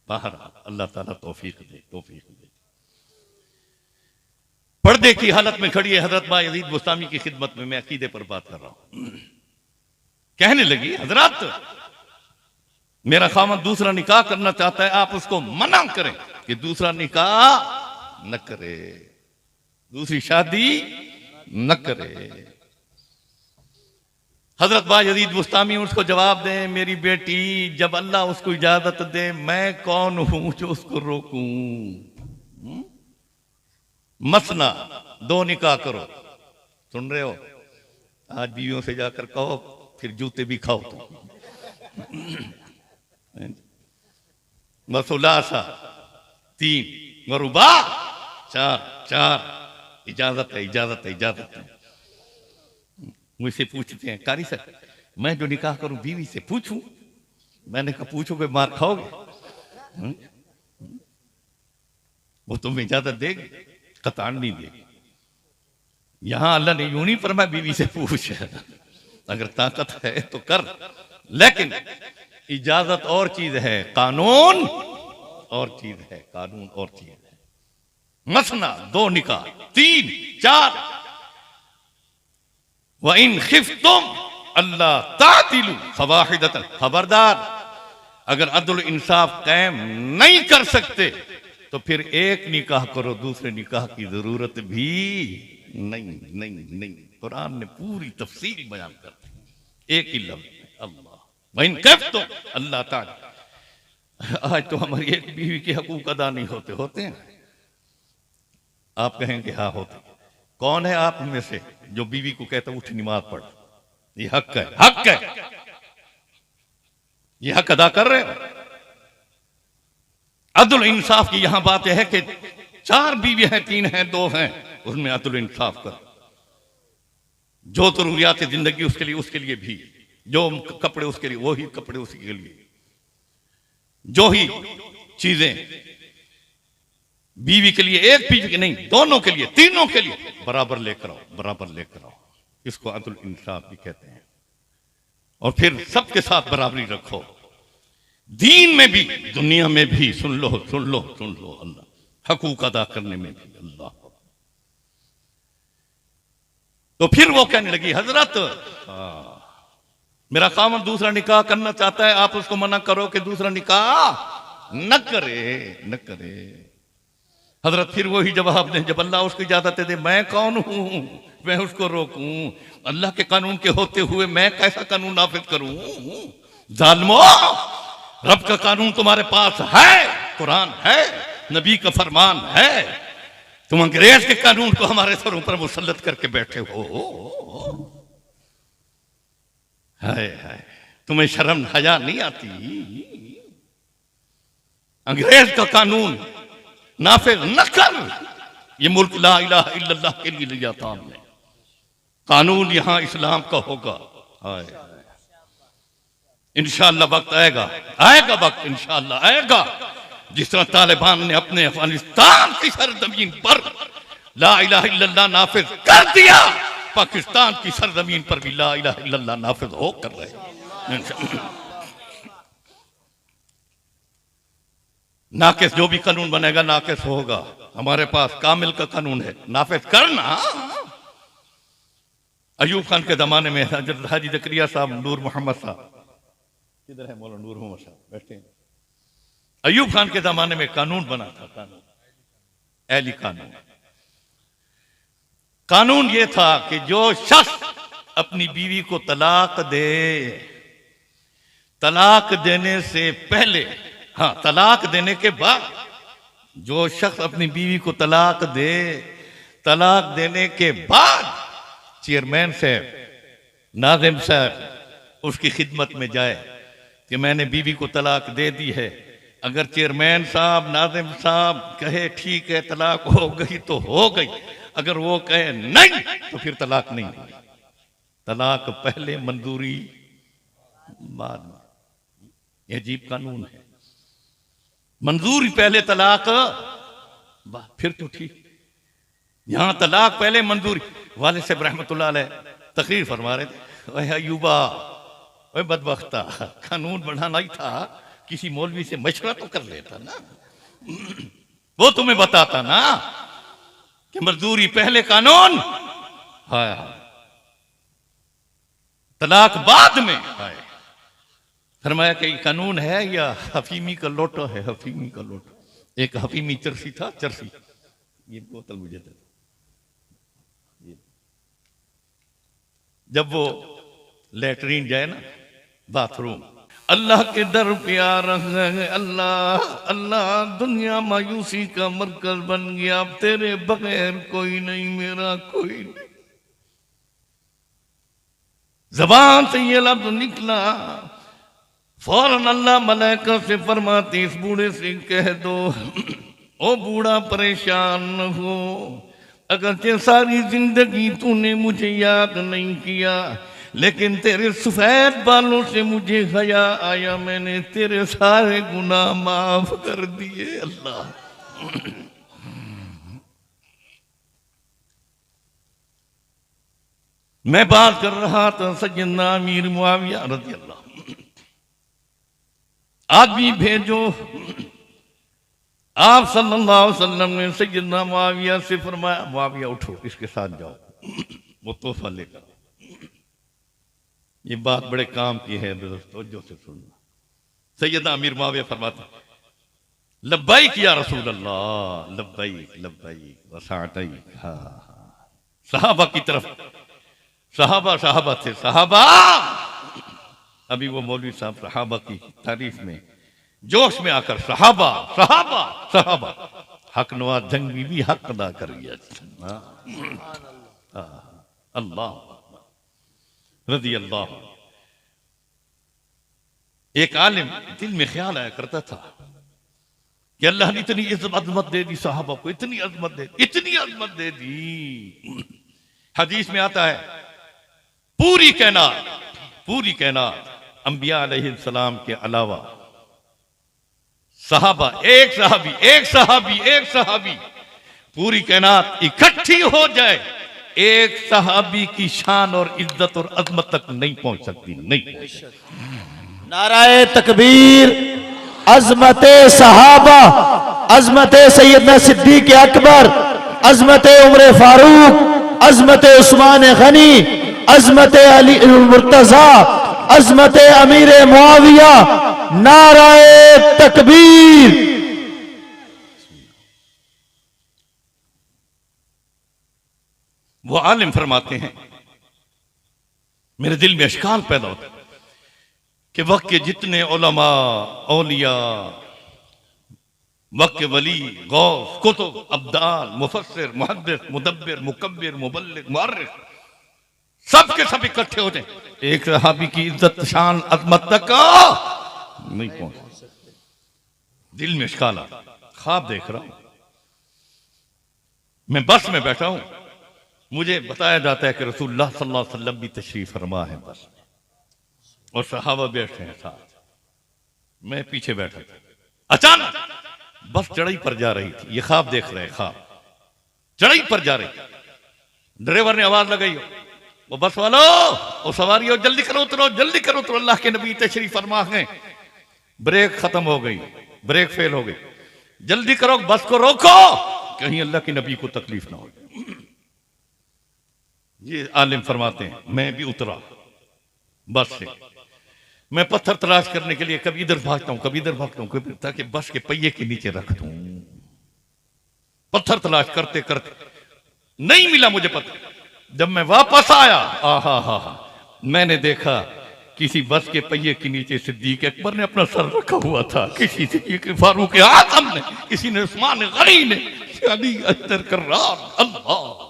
बाहर, अल्लाह ताला तौफीक दे, तौफीक दे। पर्दे की हालत में खड़ी है हजरत बायजीद बुस्तामी की खिदमत में, मैं अकीदे पर बात कर रहा हूं। कहने लगी हजरत मेरा खामन दूसरा निकाह करना चाहता है, आप उसको मना करें कि दूसरा निकाह न करे, दूसरी शादी न करे। हजरत बायजीद बुस्तामी उसको जवाब दें, मेरी बेटी जब अल्लाह उसको इजाजत दे, मैं कौन हूं जो उसको रोकूं। मसना दो निकाह करो। सुन रहे हो, आज बीवियों से जाकर कहो फिर जूते भी खाओ तुम। मसुलासा 3 मरुबा 4 इजाजत है, इजाजत है, इजाजत है। मुझसे पूछते हैं कारी सर मैं जो निकाह करूं बीवी से पूछूं? मैंने कहा पूछोगे मार खाओगे? वो तुम्हें इजाजत देगी? कतान नहीं देगी। यहां अल्लाह ने यूं नहीं फरमाया बीवी से पूछ, अगर ताकत है तो कर, लेकिन इजाजत और चीज है, कानून और चीज है, कानून और चीज है। मसना 2 निकाह 3 4 व इन खिफ्तुम अल्लाह तादिलु फवाहिदतन, खबरदार अगर अदल इंसाफ कायम नहीं कर सकते तो फिर एक निकाह करो, दूसरे निकाह की जरूरत भी नहीं। नहीं नहीं, कुरान ने पूरी तफसील बयान कर दी एक ही लफ्ज अल्लाह। वइन खिफ्तुम अल्लाह तादिलु। आज तो हमारी एक बीवी के हकूक अदा नहीं होते हैं। आप कहेंगे हाँ होते। कौन है आप में से जो बीवी को कहता उठ नमाज पढ़, ये हक है, हक है, ये हक अदा कर रहे हो। अदल इंसाफ की यहां बात यह है कि 4 बीवी हैं, 3 हैं, 2 हैं, उसमें अदल इंसाफ कर। जो जरूरियात जिंदगी उसके लिए भी, जो कपड़े उसके लिए वही कपड़े उसी के लिए, जो ही चीजें बीवी के लिए, एक बीवी के नहीं, दोनों के लिए, तीनों के लिए बराबर लेकर आओ, बराबर लेकर आओ। इसको अदल इंसाफ भी कहते हैं। और फिर सबके साथ बराबरी रखो, दीन में भी दुनिया में भी। सुन लो सुन लो सुन लो, अल्लाह हकूक अदा करने में भी अल्लाह। तो फिर वो कहने लगी, हजरत मेरा खामन दूसरा निकाह करना चाहता है, आप उसको मना करो कि दूसरा निकाह न करे, न करे। हजरत फिर वही जवाब दें, जब अल्लाह उसको इजाजत दे, मैं कौन हूं मैं उसको रोकूं? अल्लाह के कानून के होते हुए मैं कैसा कानून नाफिज करूं? जालिमो, रब का कानून तुम्हारे पास है, कुरान है, नबी का फरमान है, तुम अंग्रेज के कानून को हमारे सरों पर मुसल्लत करके बैठे हो। हाय हाय, तुम्हें शर्म हया नहीं आती? अंग्रेज का कानून नाफिज न कर। ये मुल्क ला इलाहा इल्लल्लाह के लिए लिया था हमने, कानून यहां इस्लाम का होगा। हाय, इंशाअल्लाह वक्त आएगा, आएगा वक्त, इंशाअल्लाह आएगा, जिस तरह तालिबान ने अपने अफगानिस्तान की सरजमीन पर ला इलाहा इल्लल्लाह नाफिज कर दिया, पाकिस्तान की सरजमीन पर भी ला इलाहा इल्लल्लाह नाफिज हो कर रहे। नाकिस जो भी कानून बनेगा नाकिस होगा। हमारे पास कामिल का कानून है, नाफिज करना। अयूब खान के जमाने में हजरत हाजी जकरिया साहब, नूर मोहम्मद साहब, किधर है मौलाना नूर मोहम्मद साहब, बैठे हैं। अयूब खान के जमाने में कानून बना था, कानून, एली कानून। कानून ये था कि जो शख्स अपनी बीवी को तलाक दे, तलाक देने से पहले, हाँ तलाक देने के बाद, जो शख्स अपनी बीवी को तलाक दे, तलाक देने के बाद चेयरमैन साहब, नाज़िम साहब उसकी खिदमत में जाए कि मैंने बीवी को तलाक दे दी है। अगर चेयरमैन साहब, नाज़िम साहब कहे ठीक है तलाक हो गई तो हो गई, अगर वो कहे नहीं तो फिर तलाक नहीं होगी। तलाक पहले, मंजूरी बाद में। यह अजीब कानून है, मंजूरी पहले, तलाक फिर तो ठीक। यहां तलाक पहले, मंजूरी। वाले साहब रहमतुल्लाह अलैह तकरीर फरमा रहे थे, ओए अयूबा, ओए बदबख्ता, कानून बढ़ाना ही था, किसी मौलवी से मशवरा तो कर लेता ना, वो तुम्हें बताता ना कि मजदूरी पहले, कानून हाय, तलाक बाद में। हाय, फरमाया कि कानून है या हफीमी का लोटा है, हफीमी का लोटा। एक हफीमी चरसी था, चरसी, ये बोतल मुझे दे। जब वो लेटरीन जाए ना, बाथरूम, अल्लाह के दर पे आ रहा है, अल्लाह अल्लाह, दुनिया मायूसी का मरकज बन गया, अब तेरे बगैर कोई नहीं, मेरा कोई नहीं। जबान से ये लफ्ज निकला, फौरन अल्लाह मलाइका से फरमाती, इस बूढ़े से कह दो, ओ बूढ़ा परेशान न हो, अगरचे सारी जिंदगी तूने मुझे याद नहीं किया, लेकिन तेरे सफेद बालों से मुझे हया आया, मैंने तेरे सारे गुनाह माफ कर दिए। अल्लाह, मैं बात कर रहा था सैयदना अमीर मुआविया रज़ी अल्लाह, आदमी भेजो। आप सल्लल्लाहु अलैहि वसल्लम ने सैयदना मुआविया से फरमाया, मुआविया उठो, इसके साथ जाओ, वो तोहफा लेकर। ये बात बड़े काम की है दोस्तों, जो से सुनना। सैयदना अमीर मुआविया फरमाता, लब्बैक या रसूल अल्लाह, लब्बैक लब्बैक वसअतैक। हाँ, सहाबा की तरफ, सहाबा थे, सहाबा। अभी वो मौलवी साहब सहाबा की तारीफ में जोश में आकर सहाबा सहाबा सहाबा, हक नवाज जंगवी भी हक अदा कर गया। अल्लाह रज़ी अल्लाह। एक आलिम दिल में ख्याल आया करता था कि अल्लाह ने इतनी अजमत दे दी साहबा को, इतनी अजमत दे दी। हदीस में आता है पूरी कायनात अंबिया अलैहिस्सलाम के अलावा सहाबा, एक सहाबी पूरी कायनात इकट्ठी हो जाए, एक सहाबी की शान और इज्जत और अजमत तक नहीं पहुंच सकती, नहीं पहुंच सकती।
नाराए तकबीर, अजमत सहाबा, अजमत सैयदना सिद्दीक अकबर, अजमत उमर फारूक, अजमत उस्मान गनी, अजमत अली मुर्तजा, अजमत अमीर मुआविया। नाराए तकबीर।
वो आलिम फरमाते हैं मेरे दिल में अशकाल पैदा होता है कि वक्त के जितने उलमा, औलिया, वक्त के वली, गौस, कुतुब, अब्दाल, मुफस्सिर, मुहद्दिस, मुदब्बिर, मुकब्बिर, मुबल्लिग, मुअर्रिख, सब के सब इकट्ठे हो जाए, एक सहाबी की इज्जत, शान, अजमत तक नहीं पहुंच। दिल में अशकाल आ, ख्वाब देख रहा हूं, मैं बस में बैठा हूं, मुझे बताया जाता है कि रसूलुल्लाह सल्लल्लाहु अलैहि वसल्लम भी तशरीफ फरमा है बस में, और सहाबा बैठे हैं साथ, मैं पीछे बैठा था। अचानक बस चढ़ाई पर जा रही थी, ये ख्वाब देख रहे, ख्वाब चढ़ाई पर जा रही, ड्राइवर ने आवाज लगाई, वो बस वालो, वो सवारियों, जल्दी करो उतरो, जल्दी करो उतरो, अल्लाह के नबी तशरीफ फरमा है। ब्रेक खत्म हो गई, ब्रेक फेल हो गई, जल्दी करो, बस को रोको, कहीं अल्लाह के नबी को तकलीफ ना हो। ये आलिम फरमाते हैं मैं भी उतरा बस से, मैं पत्थर तलाश करने के लिए कभी इधर भागता हूं, कभी इधर भागता हूं, ताकि बस के पहिए के नीचे रख दूं। पत्थर तलाश करते करते नहीं मिला मुझे पत्थर। जब मैं वापस आया, मैंने देखा किसी बस के पहिए के नीचे सिद्दीक अकबर ने अपना सर रखा हुआ था, किसी सिद्दीक फारूक आजम ने, किसी ने उस्मान गनी ने, अली अख्तर कर्रार। अल्लाह,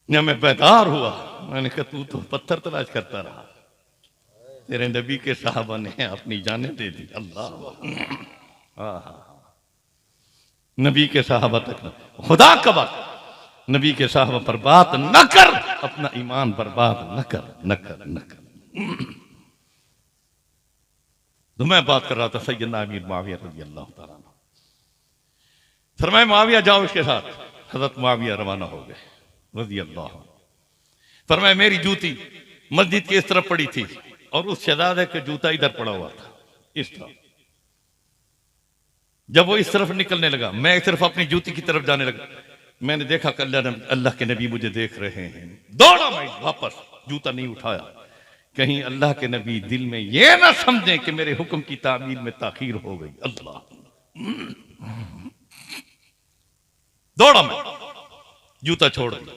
मैं बेदार हुआ, मैंने कहा तू तो पत्थर तलाश करता रहा, तेरे नबी के साहबा ने अपनी जानें दे दी। अल्लाह, नबी के साहबा तक न, खुदा का बात, नबी के साहबा पर बात न कर, अपना ईमान बर्बाद न कर, न कर, न कर। तो मैं बात कर रहा था सैयदना अमीर मुआविया रज़ी अल्लाह तआला अन्हु, फरमाया मुआविया जाओ इसके साथ। हज़रत मुआविया रवाना हो गए रज़ी अल्लाह। फरमाया मेरी जूती मस्जिद के इस तरफ पड़ी थी और उस शहजादे का जूता इधर पड़ा हुआ था, इस तरफ। जब वो इस तरफ निकलने लगा, मैं सिर्फ अपनी जूती की तरफ जाने लगा, मैंने देखा कि अल्लाह के नबी मुझे देख रहे हैं। दौड़ा मैं वापस, जूता नहीं उठाया, कहीं अल्लाह के नबी दिल में ये ना समझें कि मेरे हुक्म की तामील में ताखीर हो गई। अल्लाह, दौड़ा मैं, जूता छोड़ दिया।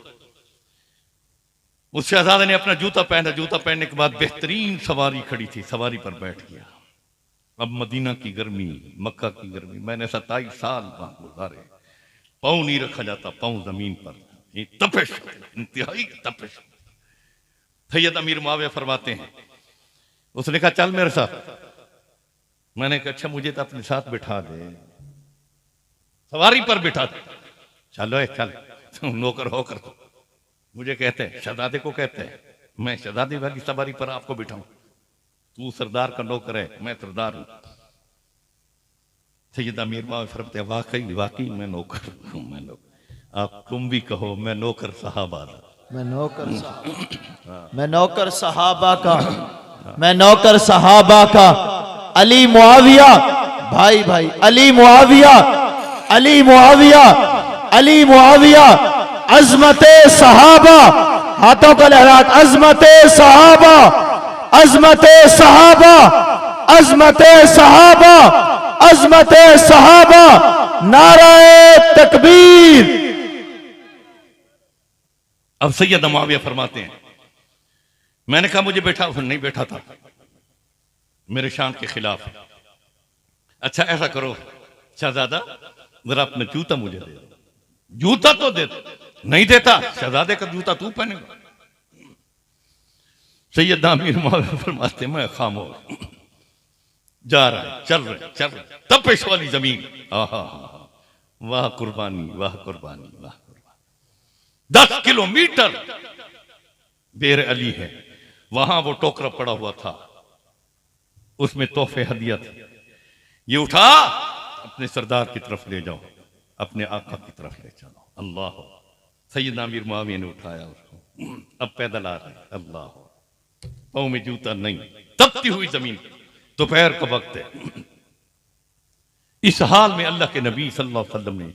उस शहजादे ने अपना जूता पहना, जूता पहनने के बाद बेहतरीन सवारी खड़ी थी, सवारी पर बैठ गया। अब मदीना की गर्मी, मक्का की गर्मी, मैंने 27 साल वहां गुजारे, पाँव नहीं रखा जाता, पाँव जमीन पर, ये तपिश, इंतहाई तपिश। सैयद अमीर मुआविया फरमाते हैं, उसने कहा चल मेरे साथ। मैंने कहा अच्छा मुझे तो अपने साथ बिठा दे, सवारी पर बिठा दे। चलो चल, नौकर होकर मुझे कहते हैं, शहजादे को कहते हैं, मैं शहजादे वाली सवारी पर आपको बिठाऊं, तू सरदार का नौकर है, मैं सरदार हूं। सैयद अमीर मुआविया फरमाते हैं वाकई मैं नौकर हूं, मैं नौकर। आप तुम भी कहो मैं नौकर सहाबा का,
मैं नौकर सहाबा का, मैं नौकर सहाबा का। अली मुआविया, भाई भाई, अली मुआविया, अली मुआविया, अली मुआविया, अजमते सहाबा, हाथों का लहरात, अजमते सहाबा, अजमते सहाबा, अजमते सहाबा, अजमते सहाबा। नाराए तकबीर।
अब सैयद मुआविया फरमाते हैं, मैंने कहा मुझे बैठा, नहीं बैठा था, मेरे शान के खिलाफ। अच्छा ऐसा करो शहजादा, जरा अपना जूता मुझे दे दो, जूता तो दे दो। नहीं देता, शहजादे का जूता तू पहनेगा। सैयदना अमीर मुआविया फरमाते मैं खामोश, जा रहा है, चल रहे, तपिश वाली जमीन, आहा, वाह कुर्बानी, वाह कुर्बानी, वाह कुर्बानी। 10 किलोमीटर बेर अली है, वहां वो टोकरा पड़ा हुआ था, उसमें तोहफे हदिया थे। ये उठा, अपने सरदार की तरफ ले जाओ, अपने आका की तरफ ले चलो। अल्लाह। सैयदना अमीर मुआविया ने उठाया उसको, अब पैदल आ रहे, अल्लाह, पाँव में जूता नहीं, तपती हुई जमीन, दोपहर का वक्त है। इस हाल में अल्लाह के नबी सल्लल्लाहु अलैहि वसल्लम ने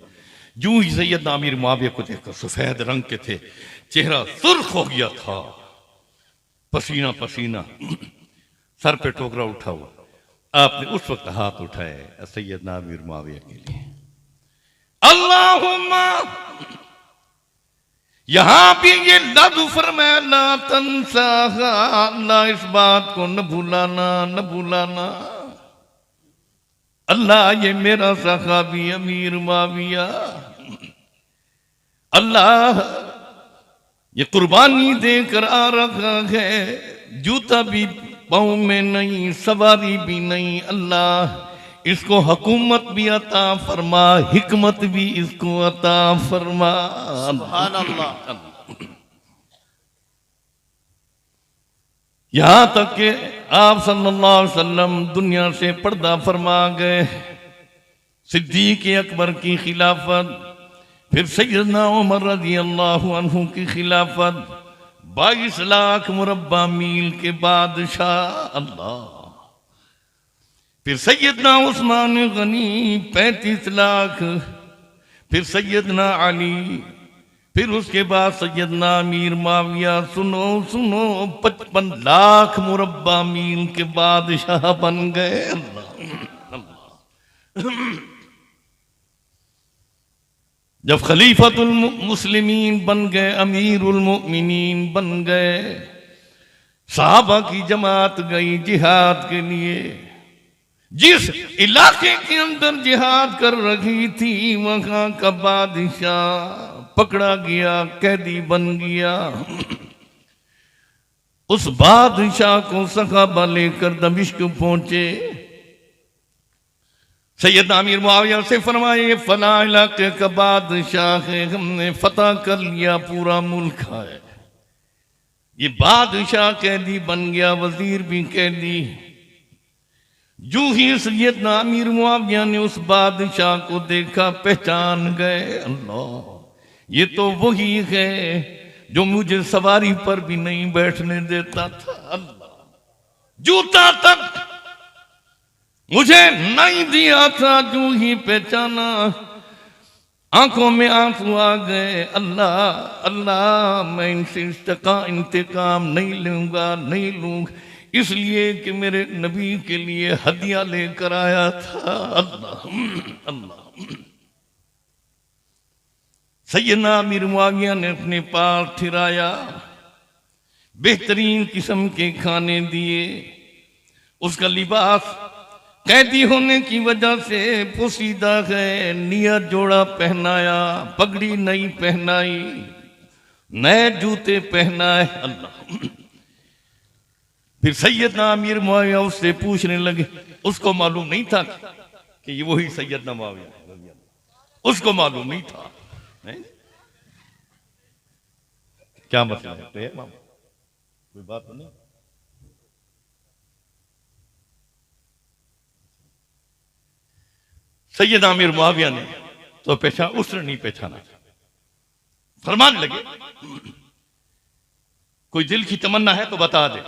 यूं ही सैयदना अमीर मुआविया को देखकर, सफेद रंग के थे, चेहरा सुर्ख हो गया था, पसीना पसीना, सर पे टोकरा उठा हुआ। आपने उस वक्त हाथ उठाए सैयदना अमीर मुआविया के लिए, अल्लाहुम्मा, यहां भी ये लफ्ज़ फरमाया ला तंसा, अल्लाह इस बात को न भूलाना, न भूलाना। अल्लाह ये मेरा सहाबी अमीर मुआविया, अल्लाह ये कुर्बानी देकर आ रखा है, जूता भी पाँव में नहीं, सवारी भी नहीं। अल्लाह इसको हुकूमत भी अता फरमा, हिकमत भी इसको अता फरमा।
सुभान अल्लाह।
यहां तक कि आप सल्लल्लाहु अलैहि वसल्लम दुनिया से पर्दा फरमा गए। सिद्दीक अकबर की खिलाफत, फिर सैयदना उमर रज़ी अल्लाहु अन्हु की खिलाफत, 22 लाख मुरब्बा मील के बादशाह, अल्लाह। फिर सैयदना उस्मान गनी 35 लाख, फिर सैयदना अली, फिर उसके बाद सैयदना अमीर मुआविया। सुनो सुनो, 55 लाख मुरब्बा मील के बादशाह बन गए। अल्लाह अल्लाह। जब खलीफतुल मुस्लिमीन बन गए, अमीरुल मोमिनीन बन गए, सहाबा की जमात गई जिहाद के लिए। जिस इलाके के अंदर जिहाद कर रही थी, वहां का बादशाह पकड़ा गया, कैदी बन गया। उस बादशाह को सहाबा लेकर दमिश्क पहुंचे। सैयदना अमीर मुआविया से फरमाए, फला इलाके का बादशाह है, हमने फतह कर लिया, पूरा मुल्क है। ये बादशाह कैदी बन गया, वजीर भी कैदी। जो ही सैयदना अमीर मुआविया ने उस बादशाह को देखा, पहचान गए, अल्लाह ये तो वही है जो मुझे सवारी पर भी नहीं बैठने देता था। अल्लाह, जूता तक मुझे नहीं दिया था। जो ही पहचाना, आंखों में आंसू आ गए। अल्लाह अल्लाह, मैं इनसे इंतकाम नहीं लूंगा, नहीं लूंगा, इसलिए कि मेरे नबी के लिए हदिया लेकर आया था। अल्लाह अल्लाह। सैयदना अमीर मुआविया ने अपने पास ठहराया, बेहतरीन किस्म के खाने दिए। उसका लिबास कैदी होने की वजह से पोसीदा है, नया जोड़ा पहनाया, पगड़ी नहीं पहनाई, नए जूते पहनाए। अल्लाह। फिर सैयदना अमीर मुआविया उससे पूछने लगे, उसको मालूम नहीं था कि ये वही सैयदना मुआविया है, उसको मालूम नहीं था। नहीं? क्या मतलब है? कोई बात तो नहीं। सैयदना अमीर मुआविया ने तो उसने नहीं पहचाना। फरमान लगे, कोई दिल की तमन्ना है तो बता दे।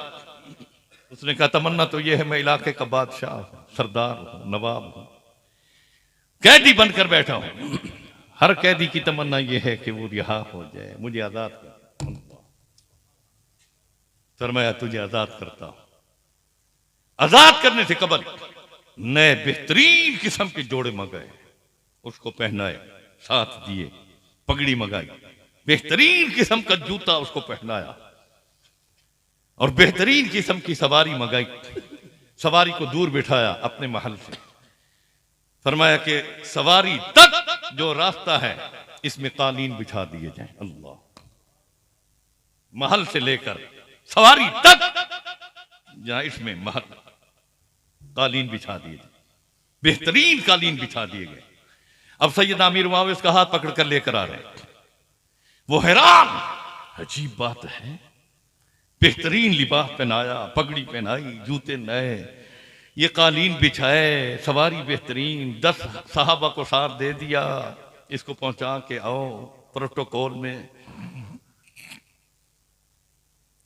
उसने कहा, तमन्ना तो यह है, मैं इलाके का बादशाह हूं, सरदार हूं, नवाब हूं, कैदी बनकर बैठा हूं। हर कैदी की तमन्ना यह है कि वो रिहा हो जाए, मुझे आजाद कर। फरमाया, तुझे आजाद करता हूं। आजाद करने से कबल नए बेहतरीन किस्म के जोड़े मंगाए, उसको पहनाए, साथ दिए, पगड़ी मंगाई, बेहतरीन किस्म का जूता उसको पहनाया और बेहतरीन किस्म की सवारी मंगाई। सवारी को दूर बिठाया अपने महल से। फरमाया कि सवारी तक जो रास्ता है, इसमें कालीन बिछा दिए जाएं। अल्लाह, महल से लेकर सवारी तक जहां इसमें महल कालीन बिछा दिए गए, बेहतरीन कालीन बिछा दिए गए। अब सैयद आमिर मुआविया उसका हाथ पकड़कर लेकर आ रहे हैं। वो हैरान, अजीब बात है, बेहतरीन लिबास पहनाया, पगड़ी पहनाई, जूते नए, ये कालीन बिछाए, सवारी बेहतरीन, 10 साहबा को साथ दे दिया, इसको पहुंचा के आओ प्रोटोकॉल में।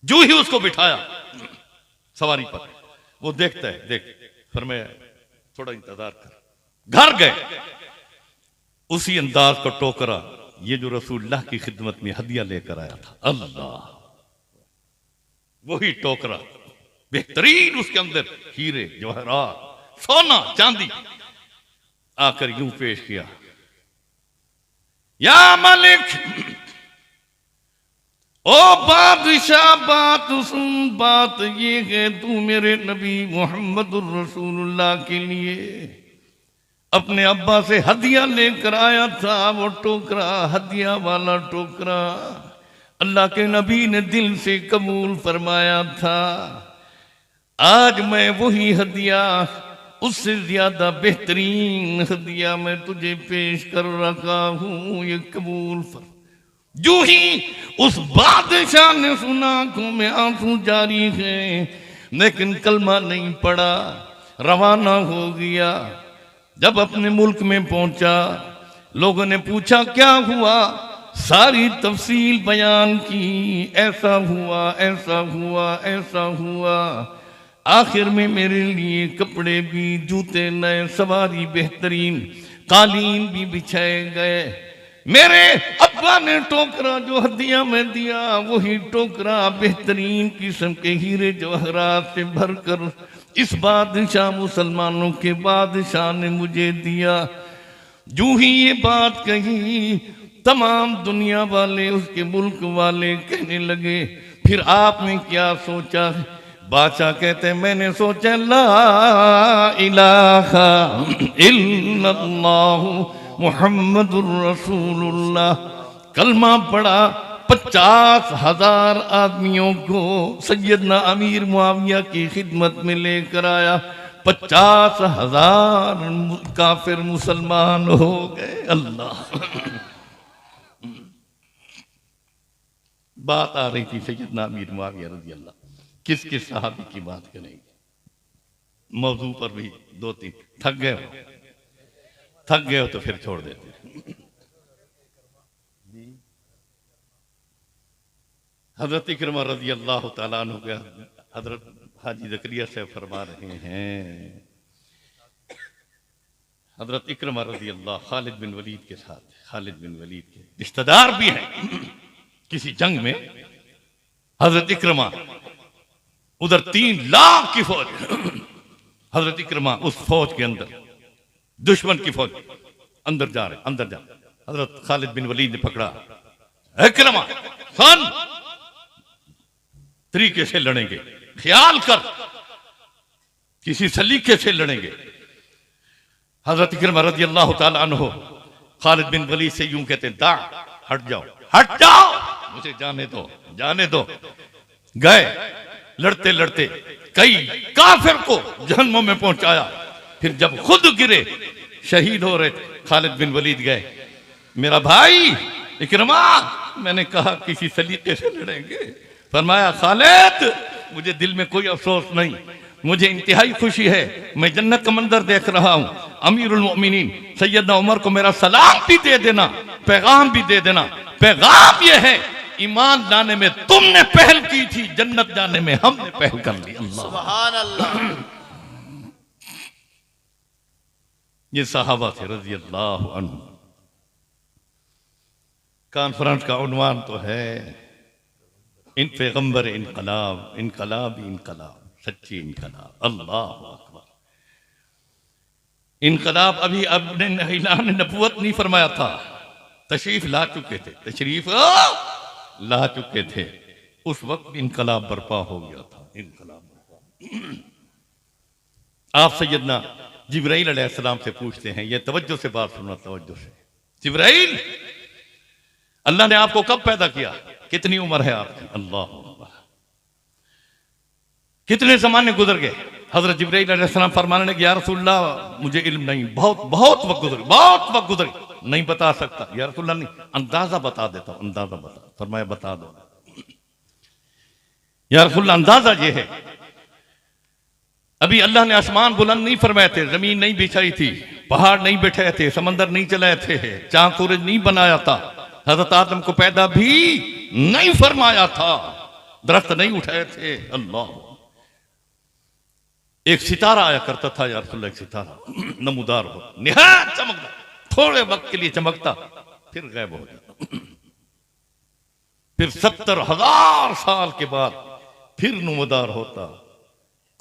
जो ही उसको बिठाया सवारी पर, वो देखता है, देख फरमाया थोड़ा इंतजार कर। घर गए, उसी अंदाज का टोकरा ये जो रसूलुल्लाह की खिदमत में हदिया लेकर आया था, अल्लाह, वही टोकरा बेहतरीन, उसके अंदर हीरे जवाहरात, सोना चांदी, आकर यूं पेश किया, या मलिक, ओ बादशाह, बात सुन, बात ये है, तू मेरे नबी मोहम्मदुर रसूलुल्लाह के लिए अपने अब्बा से हदिया लेकर आया था। वो टोकरा, हदिया वाला टोकरा, अल्लाह के नबी ने दिल से कबूल फरमाया था। आज मैं वही हदिया, उससे ज्यादा बेहतरीन हदिया मैं तुझे पेश कर रखा हूं, ये कबूल फर। जो ही उस बादशाह ने सुना, आंखों में आंसू जारी है, लेकिन कलमा नहीं पड़ा, रवाना हो गया। जब अपने मुल्क में पहुंचा, लोगों ने पूछा क्या हुआ, सारी तफसील बयान की, ऐसा हुआ, ऐसा हुआ, ऐसा हुआ। आखिर में मेरे लिए कपड़े भी, जूते नए, सवारी बेहतरीन, कालीन भी बिछाए गए। मेरे अब्बा ने टोकरा जो हदिया में दिया, वही टोकरा बेहतरीन किस्म के हीरे जवाहरात से भरकर इस बादशाह, मुसलमानों के बादशाह ने मुझे दिया। जो ही ये बात कही, तमाम दुनिया वाले, उसके मुल्क वाले कहने लगे, फिर आपने क्या सोचा? बादशाह कहते, मैंने सोचा ला इलाहा इल्लल्लाह मुहम्मदुर रसूलुल्लाह, कलमा पढ़ा। 50,000 आदमियों को सैयदना अमीर मुआविया की खिदमत में लेकर आया। 50,000 काफिर मुसलमान हो गए। अल्लाह, बात आ रही थी सैयदना अमीर मुआविया रज़ी अल्लाह, किस किस सहाबी की बात करेंगे? मौजू पर भी 2-3 थक गए हो तो फिर छोड़ देते। हजरत इकरमा रज़ी अल्लाह तआला अन्हु के हजरत हाजी ज़करिया से फरमा रहे हैं, हजरत इकरमा रज़ी अल्लाह खालिद बिन वलीद के साथ, खालिद बिन वलीद के रिश्तेदार भी हैं। किसी जंग में हजरत इकरमा, उधर 3 लाख की फौज, हजरत इकरमा उस फौज के अंदर, दुश्मन की फौज अंदर जा रहे, अंदर जा। हजरत खालिद बिन वलीद ने पकड़ा, इकरमा सुन, तरीके से लड़ेंगे, ख्याल कर, किसी सलीके से लड़ेंगे। हजरत इकरमा रज़ी अल्लाह तआला अन्हु खालिद बिन वलीद से यूं कहते, दा, हट जाओ, हट जाओ, मुझे जाने दो, जाने दो। गए, लड़ते लड़ते कई काफिर को जहन्नुम में पहुंचाया। फिर जब खुद गिरे, शहीद हो रहे, खालिद बिन वलीद गए, मेरा भाई इकरमा, मैंने कहा किसी सलीके से लड़ेंगे। फरमाया, खालिद, मुझे दिल में कोई अफसोस नहीं, मुझे इंतहाई खुशी है, मैं जन्नत का मंजर देख रहा हूं। अमीरुल मोमिनीन सैयदना उमर को मेरा सलाम भी दे देना, पैगाम भी दे देना। पैगाम यह है, ईमान लाने में तुमने पहल की थी, जन्नत जाने में हमने पहल कर ली। अल्लाह, सुभान अल्लाह। ये सहाबा थे रज़ी अल्लाह अन्हु। कॉन्फ्रेंस का उन्वान तो है, इन पैगंबर इनकलाब, इनकलाब इनकलाब, सच्ची इनकलाब। अल्लाह अकबर। इनकलाब अभी अपने ऐलान नबूवत नहीं फरमाया था, तशरीफ ला चुके थे, तशरीफ ला चुके थे, उस वक्त इनकलाब बर्पा हो गया था। इनकलाब बर्पा। आप सैयदना जिब्राइल अलैहिस्सलाम से पूछते हैं, ये तवज्जो से बात सुनना, तवज्जो से। जिब्राइल, अल्लाह ने आपको कब पैदा किया, कितनी उम्र है आपकी, अल्लाह अकबर, कितने जमाने गुजर गए। हजरत जिब्राइल अलैहिस्सलाम फरमाने लगे या रसूलल्लाह मुझे इल्म नहीं, बहुत बहुत वक्त गुजर, बहुत वक्त गुजर, नहीं बता सकता। या रसूलल्लाह नहीं, अंदाजा बता देता हूं, अंदाजा बता। फरमाया बता दो। या रसूलल्लाह अंदाजा ये है, अभी अल्लाह ने आसमान बुलंद नहीं फरमाए थे, जमीन नहीं बिछाई थी, पहाड़ नहीं बैठाए थे, समंदर नहीं चलाए थे, चांद सूरज नहीं बनाया था, हजरत आदम को पैदा भी नहीं फरमाया था, दरख्त नहीं उठाए थे। अल्लाह, एक सितारा आया करता था या रसूलल्लाह, एक सितारा नमूदार हो, निहायत चमकता, थोड़े वक्त के लिए चमकता, फिर गायब हो जाता, फिर 70,000 साल के बाद फिर नमूदार होता,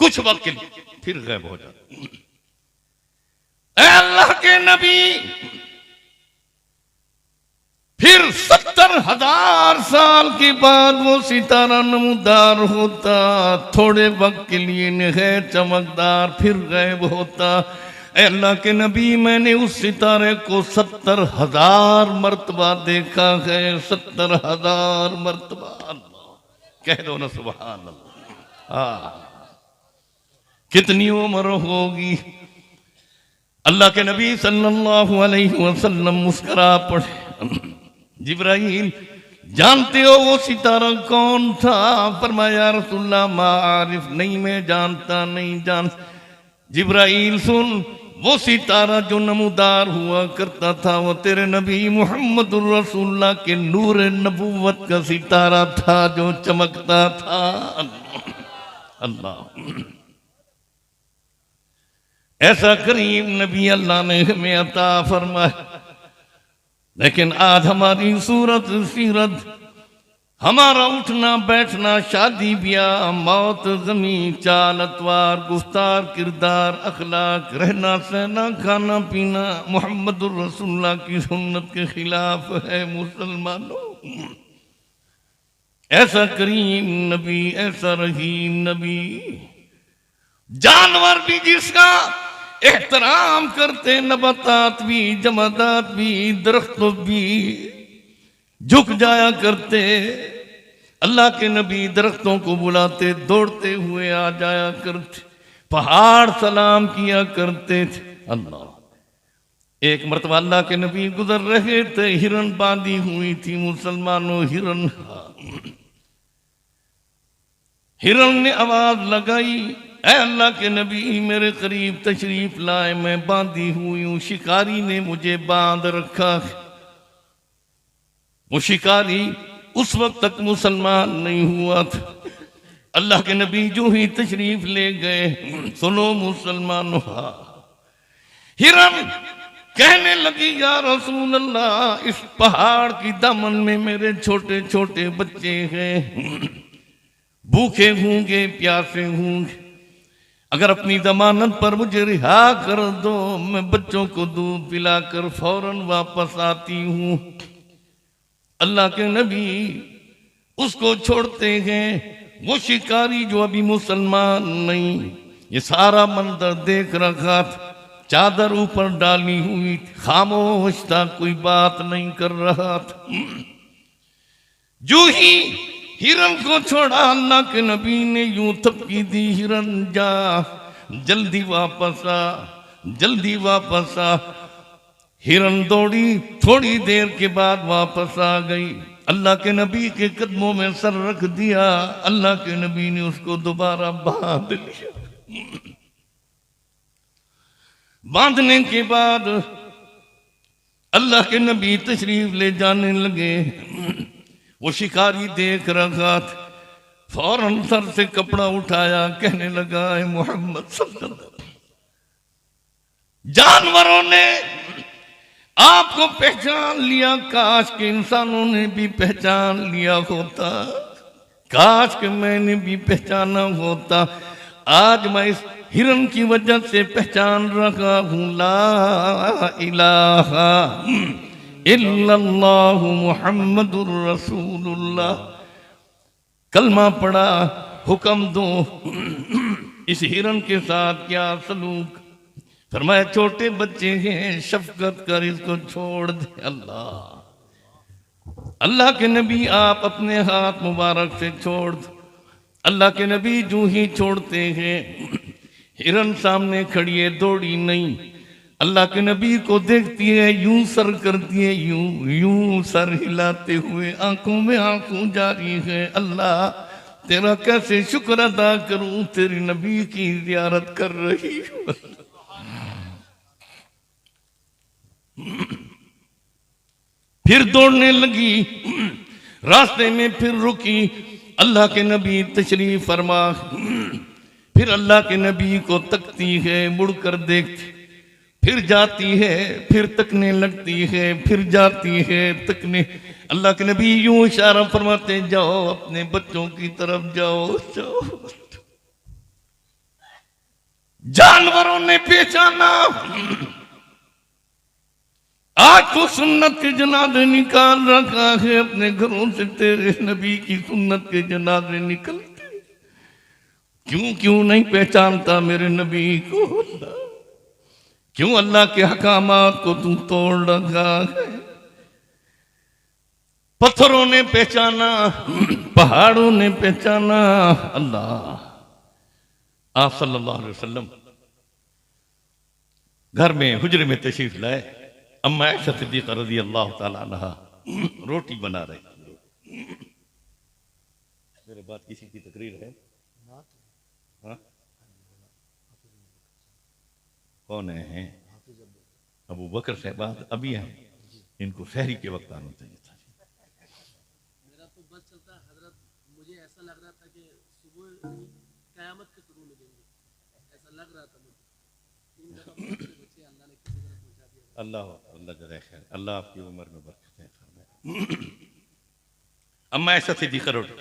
कुछ वक्त के लिए फिर गायब हो जाता। अल्लाह के नबी फिर 70,000 साल के बाद वो सितारा नमूदार होता, थोड़े वक्त के लिए निहायत चमकदार, फिर गायब होता। अल्लाह के नबी मैंने उस सितारे को 70,000 मर्तबा देखा है, 70,000 मर्तबा। अल्लाह, कह दो ना सुभान अल्लाह। कितनी उम्र होगी। अल्लाह के नबी सल्लल्लाहु अलैहि वसल्लम मुस्कुरा पड़े। जिब्राइल जानते हो वो सितारा कौन था? फरमाया रसूलल्लाह मारिफ नहीं, मैं जानता नहीं जान। जिब्राइल सुन, वो सितारा जो नमूदार हुआ करता था वो तेरे नबी मुहम्मदुर रसूलुल्लाह के नूर नबूवत का सितारा था जो चमकता था। अल्लाह, ऐसा करीम नबी अल्लाह ने हमें अता फरमाया। लेकिन आज हमारी सूरत सीरत, हमारा उठना बैठना, शादी ब्याह, मौत जमी, चाल अतवार, गुफ्तार, किरदार, अखलाक, रहना सहना, खाना पीना मुहम्मदुर रसूलुल्लाह की सुन्नत के खिलाफ है। मुसलमानों, ऐसा करीम नबी, ऐसा रहीम नबी, जानवर भी जिसका एहतराम करते, नबातात भी, जमादात भी, दरख्त भी झुक जाया करते। अल्लाह के नबी दरख्तों को बुलाते, दौड़ते हुए आ जाया करते, पहाड़ सलाम किया करते थे। अल्लाह, एक मरतबा अल्लाह के नबी गुजर रहे थे, हिरन बांधी हुई थी। मुसलमानों, हिरन ने आवाज लगाई, ऐ अल्लाह के नबी मेरे करीब तशरीफ लाए, मैं बांधी हुई हूं, शिकारी ने मुझे बांध रखा। वो शिकारी उस वक्त तक मुसलमान नहीं हुआ था। अल्लाह के नबी जो ही तशरीफ ले गए, सुनो मुसलमानों, हिरन कहने लगी या रसूल अल्लाह, इस पहाड़ की दामन में मेरे छोटे छोटे बच्चे हैं, भूखे होंगे, प्यासे होंगे, अगर अपनी जमानत पर मुझे रिहा कर दो, मैं बच्चों को दूध पिलाकर फौरन वापस आती हूं। अल्लाह के नबी उसको छोड़ते हैं। वो शिकारी जो अभी मुसलमान नहीं, ये सारा मंजर देख रखा था, चादर ऊपर डाली हुई, खामोश था, कोई बात नहीं कर रहा था। जो ही हिरन को छोड़ा, अल्लाह के नबी ने यूं थपकी दी, हिरन जा, जल्दी वापस आ, जल्दी वापस आ। हिरन दौड़ी, थोड़ी देर के बाद वापस आ गई। अल्लाह के नबी के कदमों में सर रख दिया। अल्लाह के नबी ने उसको दोबारा बांध लिया। बांधने के बाद अल्लाह के नबी तशरीफ ले जाने लगे। वो शिकारी देख रहा था, फौरन सर से कपड़ा उठाया, कहने लगा है मोहम्मद सल्लल्लाहु, जानवरों ने आपको पहचान लिया, काश के इंसानों ने भी पहचान लिया होता, काश के मैंने भी पहचाना होता। आज मैं इस हिरन की वजह से पहचान रहा हूं, ला इलाहा इल्लल्लाहु मुहम्मदुर रसूलुल्लाह। कलमा पढ़ा, हुक्म दो इस हिरन के साथ क्या सलूक। फरमाया छोटे बच्चे हैं, शफकत कर इसको छोड़ दे। अल्लाह, अल्लाह के नबी आप अपने हाथ मुबारक से छोड़ दो। अल्लाह के नबी जो ही छोड़ते हैं हिरन सामने खड़ी है, दौड़ी नहीं। अल्लाह के नबी को देखती है, यूं सर करती है, यूं यूं सर हिलाते हुए आंखों में आंसू जारी है। अल्लाह तेरा कैसे शुक्र अदा करूं, तेरे नबी की जियारत कर रही हूं। फिर दौड़ने लगी, रास्ते में फिर रुकी। अल्लाह के नबी तशरीफ फरमा, फिर अल्लाह के नबी को तकती है, मुड़कर देखती, फिर जाती है, फिर तकने लगती है, फिर जाती है, तकने। अल्लाह के नबी यूं इशारा फरमाते, जाओ अपने बच्चों की तरफ जाओ, जाओ। जानवरों ने पहचाना, आज तो सुन्नत के जनाजे निकाल रखा है, अपने घरों से तेरे नबी की सुन्नत के जनाजे निकलते। क्यों क्यों नहीं पहचानता मेरे नबी को? क्यों अल्लाह के हकामात को तू तोड़ रखा है? पत्थरों ने पहचाना, पहाड़ों ने पहचाना। अल्लाह, आप सल्लल्लाहु अलैहि वसल्लम घर में हुजरे में तशरीफ लाए। अम्मा आयशा सिद्दीक़ा रज़ी अल्लाह ताला अन्हा रोटी बना रही। मेरे बाद किसी की तकरीर है? हाँ? कौन है? अबू बकर साहब अभी हैं, इनको सहरी के वक्त आना चाहिए था।
मेरा तो बस चलता है हजरत, मुझे ऐसा लग रहा था कि सुबह क़यामत के शुरू में देंगे, ऐसा लग रहा था मुझे। 3 दफा बच्चे अल्लाह ने किसी तरह पहुंचा दिया।
अल्लाह जज़ाए खैर, अल्लाह आपकी उम्र में बरकत फरमाए। अम्मा ऐसा सिद्दीक़ा रोटी,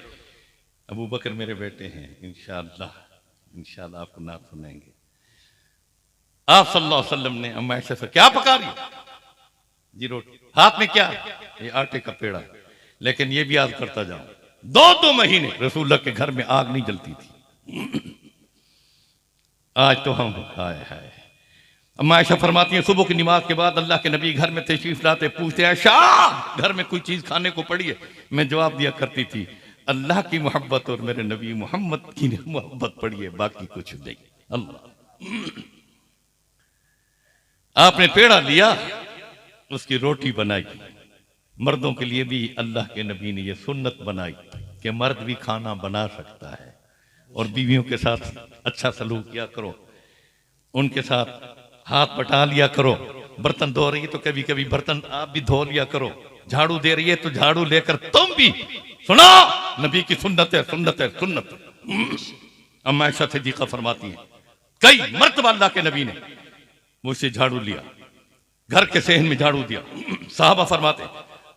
अबू बकर मेरे बेटे हैं, इंशाअल्लाह आपको नात सुनाएंगे। आप सल्लल्लाहु अलैहि वसल्लम ने अम्मा ऐसा से क्या पका रही जी? रोटी। हाथ में क्या? ये आटे का पेड़ा। लेकिन ये भी याद करता जाऊं, 2 महीने रसूलुल्लाह के घर में आग नहीं जलती थी। आज तो हम हाय। अम्मा आयशा फरमाती हैं, सुबह की नमाज के बाद अल्लाह के नबी घर में तशरीफ लाते, पूछते आयशा घर में कोई चीज खाने को पड़ी है? मैं जवाब दिया करती थी, अल्लाह की मोहब्बत और मेरे नबी मोहम्मद की मोहब्बत पड़ी है, बाकी कुछ नहीं। अल्लाह, आपने पेड़ा लिया, उसकी रोटी बनाई। मर्दों के लिए भी अल्लाह के नबी ने यह सुन्नत बनाई कि मर्द भी खाना बना सकता है, और बीवियों के साथ अच्छा सलूक किया करो, उनके साथ हाथ बटा लिया करो। बर्तन धो रही है तो कभी कभी बर्तन आप भी धो लिया करो। झाड़ू दे रही है तो झाड़ू लेकर तुम भी सुनो, नबी की सुन्नत है, सुन्नत है, सुन्नत। अम्मा आयशा सिद्दीक़ा फरमाती है, कई मर्तबा अल्लाह के नबी ने मुझसे झाड़ू लिया, घर के सहन में झाड़ू दिया। साहबा फरमाते,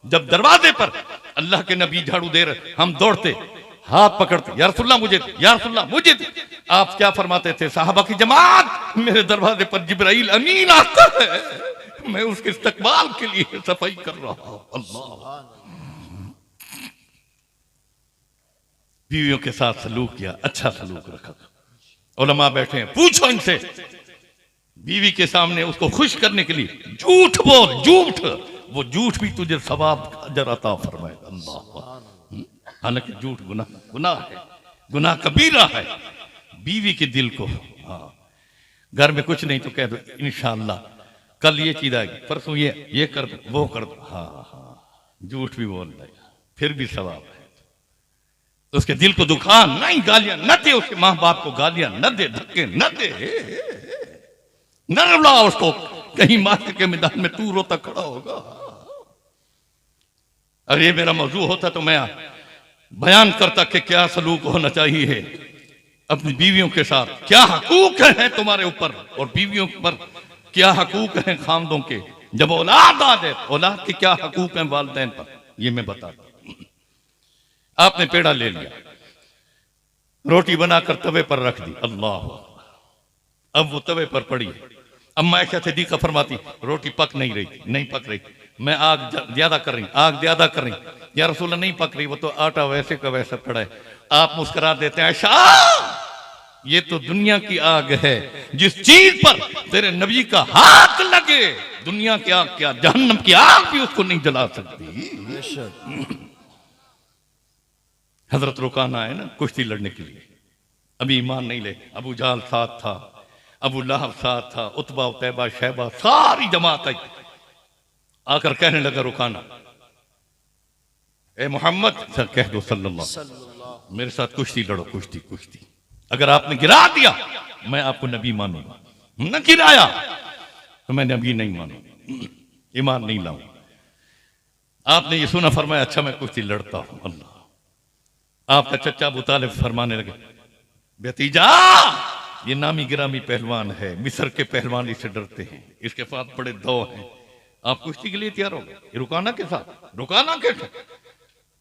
जब दरवाजे पर अल्लाह के नबी झाड़ू दे रहे, हम दौड़ते, हाथ पकड़ते, या रसूलल्लाह मुझे, या रसूलल्लाह मुझे। आप क्या फरमाते थे? साहबा की जमात, मेरे दरवाजे पर जिब्राइल अमीन आता है, मैं उसके इस्तकबाल के लिए सफाई कर रहा हूं। अल्लाह, बीवियों के साथ सलूक किया, अच्छा सलूक रखा। उलमा बैठे हैं, पूछो इनसे, बीवी के सामने उसको खुश करने के लिए झूठ बोल, झूठ, वो झूठ भी तुझे सवाब अजर अता फरमाएगा। अल्लाह, हालांकि झूठ गुनाह है, गुनाह कबीरा है। बीवी के दिल को, हाँ, घर में कुछ नहीं तो कह दो इंशाअल्लाह कल ये चीज आएगी, परसों ये कर दो, वो कर दो, हाँ, झूठ भी बोल देगा, फिर भी सवाब है। तो उसके दिल को दुखा नहीं, गालियां न दे, उसके माँ बाप को गालियां न दे, धक्के न दे, न रुला उसको, कहीं मार्केट के मैदान में तू रोता खड़ा होगा। अरे ये मेरा मौजू होता तो मैं बयान करता कि क्या सलूक होना चाहिए अपनी बीवियों के साथ, क्या हकूक हैं तुम्हारे ऊपर, और बीवियों पर क्या हकूक हैं खामदों के। जब औलाद आ जाए, औलाद के क्या हकूक हैं वालिदैन पर, ये मैं बताता। आपने पेड़ा ले लिया, रोटी बनाकर तवे पर रख दी। अल्लाह, अब वो तवे पर पड़ी। अम्मा आयशा सिद्दीक़ा फरमाती, रोटी पक नहीं रही, नहीं पक रही, मैं आग ज्यादा कर रही, आग ज्यादा कर रही, या रसूल नहीं पक रही, वो तो आटा वैसे का वैसा पड़ा है। आप मुस्कुरा देते हैं, आयशा ये तो दुनिया की आग है, जिस चीज पर तेरे नबी का हाथ लगे, दुनिया की आग क्या, जहन्नम की आग भी उसको नहीं जला सकती। हजरत रुकाना है ना कुश्ती लड़ने के लिए, अभी ईमान नहीं ले, अबू जाल साथ था, अबू लहब साथ था, उतबा उतैबा शैबा सारी जमात आई, आकर कहने लगा रुकाना, ए मोहम्मद सर कह दो सल्लल्लाहु मेरे साथ कुश्ती लड़ो, कुश्ती कुश्ती, अगर आपने गिरा दिया मैं आपको नबी मानूंगा, न गिराया तो मैं नबी नहीं मानूंगा, ईमान नहीं लाऊंगा। आपने ये सुना, फरमाया अच्छा मैं कुश्ती लड़ता हूं। अल्लाह, आपका चचा अबू तालिब फरमाने लगे, भतीजा ये नामी गिरामी पहलवान है, मिस्र के पहलवान इससे डरते हैं, इसके साथ बड़े दो हैं, आप कुश्ती के लिए तैयार हो गए रुकाना के साथ, रुकाना के साथ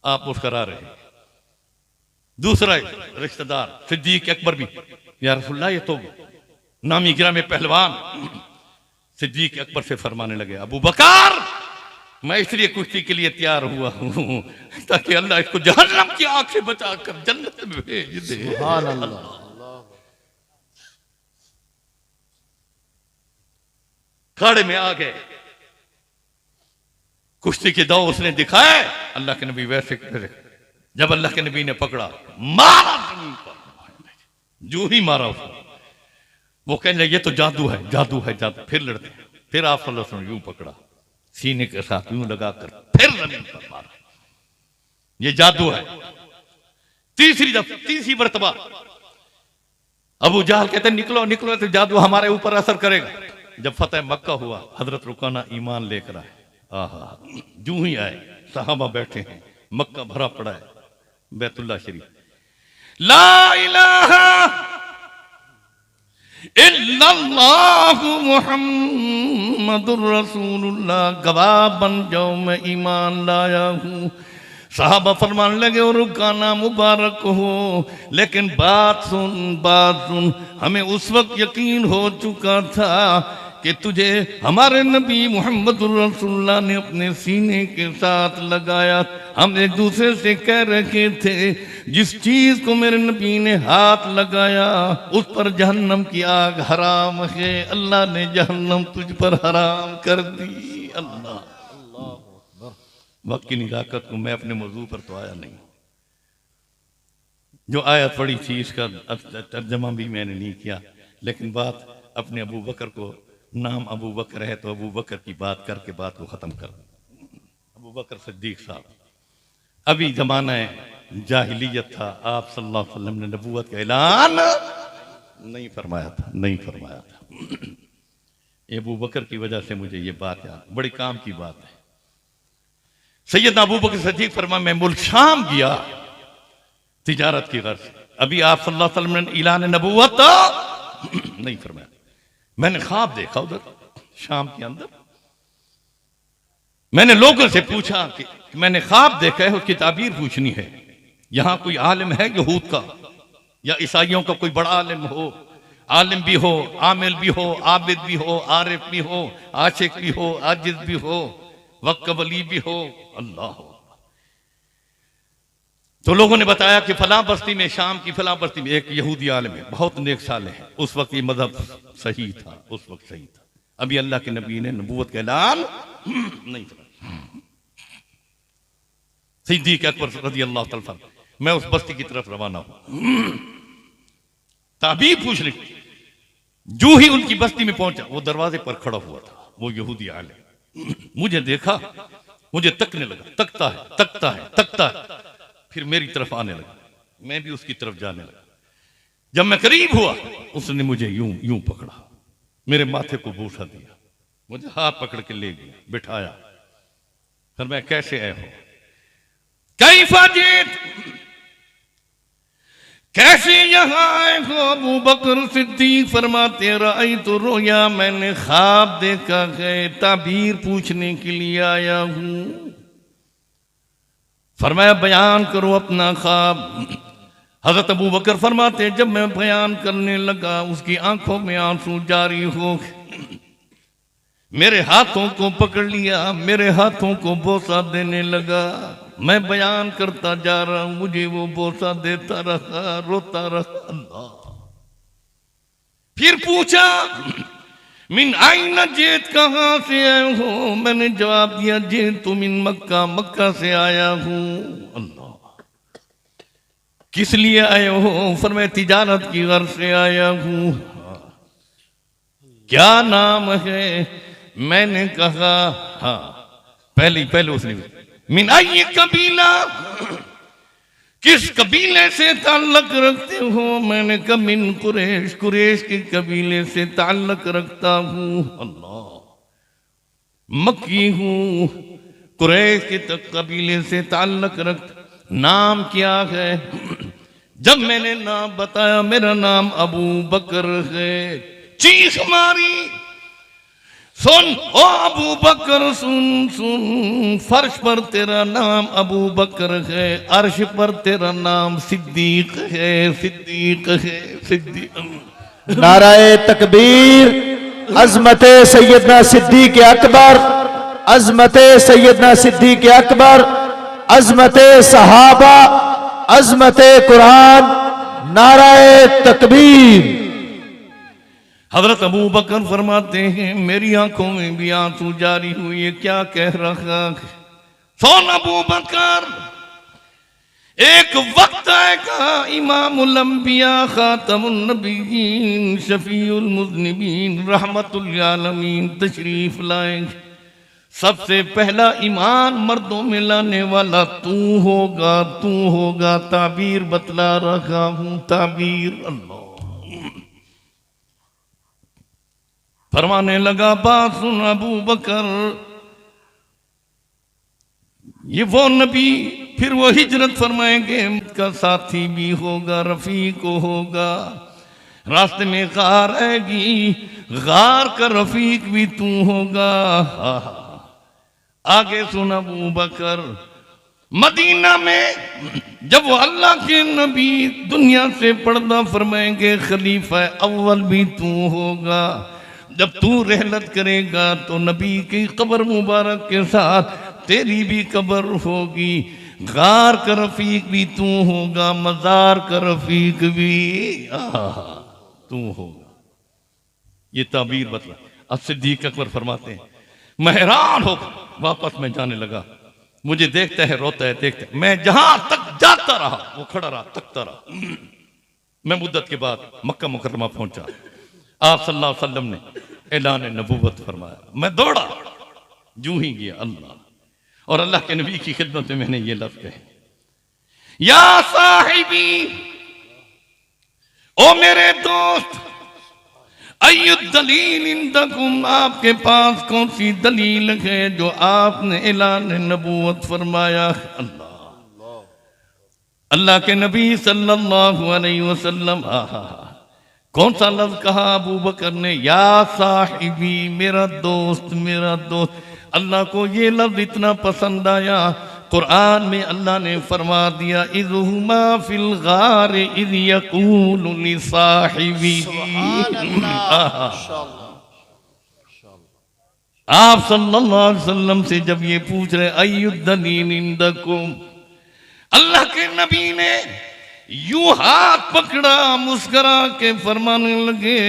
आप मुस्करा रहे हैं। दूसरा रिश्तेदार सिद्दीक अकबर भी, या रसूलल्लाह ये तो नामी गिरामी पहलवान, सिद्दीक अकबर से फरमाने लगे, अबू बकर मैं इसलिए कुश्ती के लिए तैयार हुआ हूं ताकि अल्लाह इसको जहन्नम की आग से बचाकर जन्नत में भेज दे। सुभान अल्लाह। खाड़े में आ गए, कुश्ती के दो उसने दिखाए, अल्लाह के नबी वैसे करे, जब अल्लाह के नबी ने पकड़ा मारा जमीन पर, जो ही मारा उसको, वो कहने लगे ये तो जादू है, जादू है, जादू। फिर लड़ते हैं, फिर आप सल्लल्लाहु अलैहि वसल्लम यूं पकड़ा, सीने के साथ यूं लगाकर फिर जमीन पर मारा, ये जादू है। तीसरी मरतबा अबू जहल कहते निकलो निकलो, तो जादू हमारे ऊपर असर करेगा। जब फतेह मक्का हुआ, हजरत रुकाना ईमान लेकर आए, आहा जूं ही आए, सहाबा बैठे हैं, मक्का भरा पड़ा है, बैतुल्लाह शरीफ, ला इलाहा इल्लल्लाहु मुहम्मदुर रसूलुल्लाह, गवाह बन जाओ मैं ईमान लाया हूं। साहबा फरमान लगे और रुकाना मुबारक हो, लेकिन बात सुन, हमें उस वक्त यकीन हो चुका था कि तुझे हमारे नबी मोहम्मद रसूलुल्लाह ने अपने सीने के साथ लगाया। हम एक दूसरे से कह रहे थे जिस चीज को मेरे नबी ने हाथ लगाया उस पर जहन्नम की आग हराम है, अल्लाह ने जहन्नम तुझ पर हराम कर दी। अल्लाह वक्त की निजाकत को मैं अपने मौजू पर तो आया नहीं, जो आयत पड़ी थी इसका तर्जमा भी मैंने नहीं किया, लेकिन बात अपने अबू बकर को, नाम अबू बकर है तो अबू बकर की बात करके बात को ख़त्म कर। अबू बकर सिद्दीक साहब, अभी ज़माना जाहिलियत था, आप सल्लल्लाहु अलैहि वसल्लम ने नबूवत का ऐलान नहीं फरमाया था। अबू बकर की वजह से मुझे ये बात याद, बड़ी काम की बात है। सैयदना अबू बकर सिद्दीक फरमाया मैं मुल्क शाम गया तिजारत की गर्ज से, अभी आप सल्लल्लाहु अलैहि वसल्लम ने ऐलान नबूवत नहीं फरमाया। मैंने ख्वाब देखा उधर शाम के अंदर, मैंने लोगों से पूछा कि मैंने ख्वाब देखा है, उसकी ताबीर पूछनी है। यहां कोई आलिम है यहूद का या ईसाइयों का, कोई बड़ा आलिम हो, आलिम भी हो, आमिल भी हो, आबिद भी हो, आरिफ भी हो, आशिक भी हो, आजिज भी हो, वक्क वली भी हो। अल्लाह। तो लोगों ने बताया कि फलां बस्ती में, शाम की फलां बस्ती में एक यहूदी आलिम है, बहुत नेक साले हैं। उस वक्त ये मजहब सही था, उस वक्त सही था, अभी अल्लाह के नबी ने नबूवत का ऐलान नहीं किया। सिद्दीक अकबर रज़ियल्लाहु तआला अन्हु, मैं उस बस्ती की तरफ रवाना हूं ताबीर पूछने। जो ही उनकी बस्ती में पहुंचा, वो दरवाजे पर खड़ा हुआ था, वो यहूदी आलिम। मुझे देखा, मुझे तकने लगा, तकता है, फिर मेरी तरफ आने लगा, मैं भी उसकी तरफ जाने लगा। जब मैं करीब हुआ, उसने मुझे यूं पकड़ा, मेरे माथे को बूसा दिया, मुझे हाथ पकड़ के ले गया, बिठाया। फिर मैं कैसे आए हो, कैफा जीत, कैसे यहां आए हो अबू बकर सिद्दीक? फरमाते रही तो रोया, मैंने ख्वाब देखा है, ताबीर पूछने के लिए आया हूं। फरमाया बयान करो अपना ख्वाब। हजरत अबू बकर फरमाते जब मैं बयान करने लगा, उसकी आंखों में आंसू जारी हो, मेरे हाथों को पकड़ लिया, मेरे हाथों को बोसा देने लगा। मैं बयान करता जा रहा हूं, मुझे वो बोसा देता रहा, रोता रहा। अल्लाह। फिर पूछा मिन आइना जेत, कहाँ से आए हो? मैंने जवाब दिया जेत तो मिन मक्का, मक्का से आया हूँ। अल्लाह, किस लिए आए हो? फरमाया तिजारत की गर्ज से आया हूँ। क्या नाम है? मैंने कहा हाँ, पहले उसने मिन आई कबीला, किस कबीले से ताल्लुक रखते हो? मैंने कहा मिन कुरैश, कुरैश के कबीले से ताल्लुक रखता हूँ। अल्लाह, मक्की हूँ, कुरैश के कबीले से ताल्लुक रख। नाम क्या है? जब मैंने नाम बताया, मेरा नाम अबू बकर है, चीख मारी, सुन ओ अबू बकर, सुन सुन, फर्श पर तेरा नाम अबू बकर है, अर्श पर तेरा नाम सिद्दीक है, सिद्दीक है, सिद्दीक।
नाराए तकबीर, अजमत सैयदना सिद्दीक अकबर, अजमत सैयदना सिद्दीक अकबर, अजमत सहाबा, अजमत कुरान, नाराए तकबीर।
हजरत अबू बकर फरमाते हैं मेरी आंखों में भी आंसू जारी हुए, ये क्या कह रहा है? सोन अबू बकर, एक वक्त आएगा इमामुल अंबिया, खातमुन नबीयीन, शफीउल मुज़निबीन, रहमतुल लिल आलमीन तशरीफ लाएंगे। सबसे पहला ईमान मर्दों में लाने वाला तू होगा, तू होगा। ताबीर बतला रहा हूं, ताबीर। अल्लाह फरमाने लगा, बात सुन अबू बकर, ये वो नबी, फिर वो हिजरत फरमाएंगे, का साथी भी होगा, रफीक होगा। रास्ते में गार आएगी, गार का रफीक भी तू होगा। आगे सुन अबू बकर, मदीना में जब वो अल्लाह के नबी दुनिया से पर्दा फरमाएंगे, खलीफा अव्वल भी तू होगा। जब तू रहलत करेगा तो नबी की कब्र मुबारक के साथ तेरी भी कब्र होगी। गार का रफीक भी तू होगा, मजार का रफीक भी तू होगा। ये ताबीर बतला। अब सिद्दीक अकबर फरमाते हैं, मैं हैरान हो वापस मैं जाने लगा, मुझे देखता है, रोता है, देखता है। मैं जहां तक जाता रहा वो खड़ा रहा, तकता रहा। मैं मुद्दत के बाद मक्का मुकर्रमा पहुंचा, आप सल्लल्लाहु अलैहि वसल्लम ने ऐलान नबूवत फरमाया। मैं दौड़ा, जूं ही गया अल्लाह, और अल्लाह के नबी की खिदमत में मैंने ये लफ्ज़ कहे, या साहिबी, ओ मेरे दोस्त, अय्युद दलील इंदकुम, आपके पास कौन सी दलील है जो आपने ऐलान नबूवत फरमाया? अल्लाह के नबी सल्लल्लाहु अलैहि वसल्लम, कौन सा लफ्ज कहा अबू बकर ने? या साहिबी, मेरा दोस्त, मेरा दोस्त। अल्लाह को ये लफ्ज इतना पसंद आया, कुरान में अल्लाह ने फरमा दिया, इज़हुमा फिल गार इज़ यक़ूलु लिसाहिबी। आप सल्लल्लाहु अलैहि वसल्लम से जब ये पूछ रहे अय्युद दलील इंदकुम, अल्लाह के नबी ने यूं हाथ पकड़ा, मुस्करा के फरमाने लगे,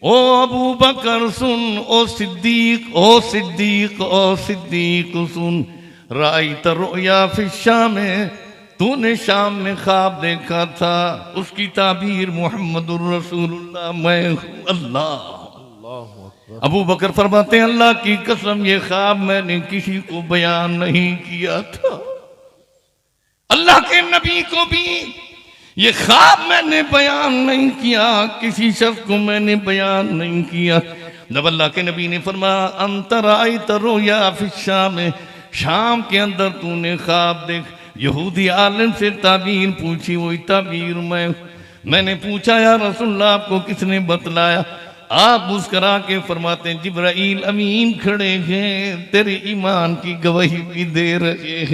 ओ अबू बकर सुन, ओ सिद्दीक, ओ सिद्दीक, ओ सिद्दीक सुन, राइत रुया फिश शाम, तूने शाम में ख्वाब देखा था, उसकी ताबीर मुहम्मदुर रसूलुल्लाह, मैं हूं अल्लाह। अबू बकर फरमाते हैं, अल्लाह की कसम ये ख्वाब मैंने किसी को बयान नहीं किया था, अल्लाह के नबी को भी ये ख्वाब मैंने बयान नहीं किया, किसी शख्स को मैंने बयान नहीं किया। जब अल्लाह के नबी ने फरमाया, अंतर आई तरो या फिशाम, शाम के अंदर तूने ख्वाब देख, यहूदी आलिम से ताबीर पूछी, वही ताबीर मैंने पूछा, या रसूलल्लाह आपको किसने बतलाया? आप मुस्करा के फरमाते हैं, जिब्राइल अमीन खड़े हैं, तेरे ईमान की गवाही भी दे रहे हैं।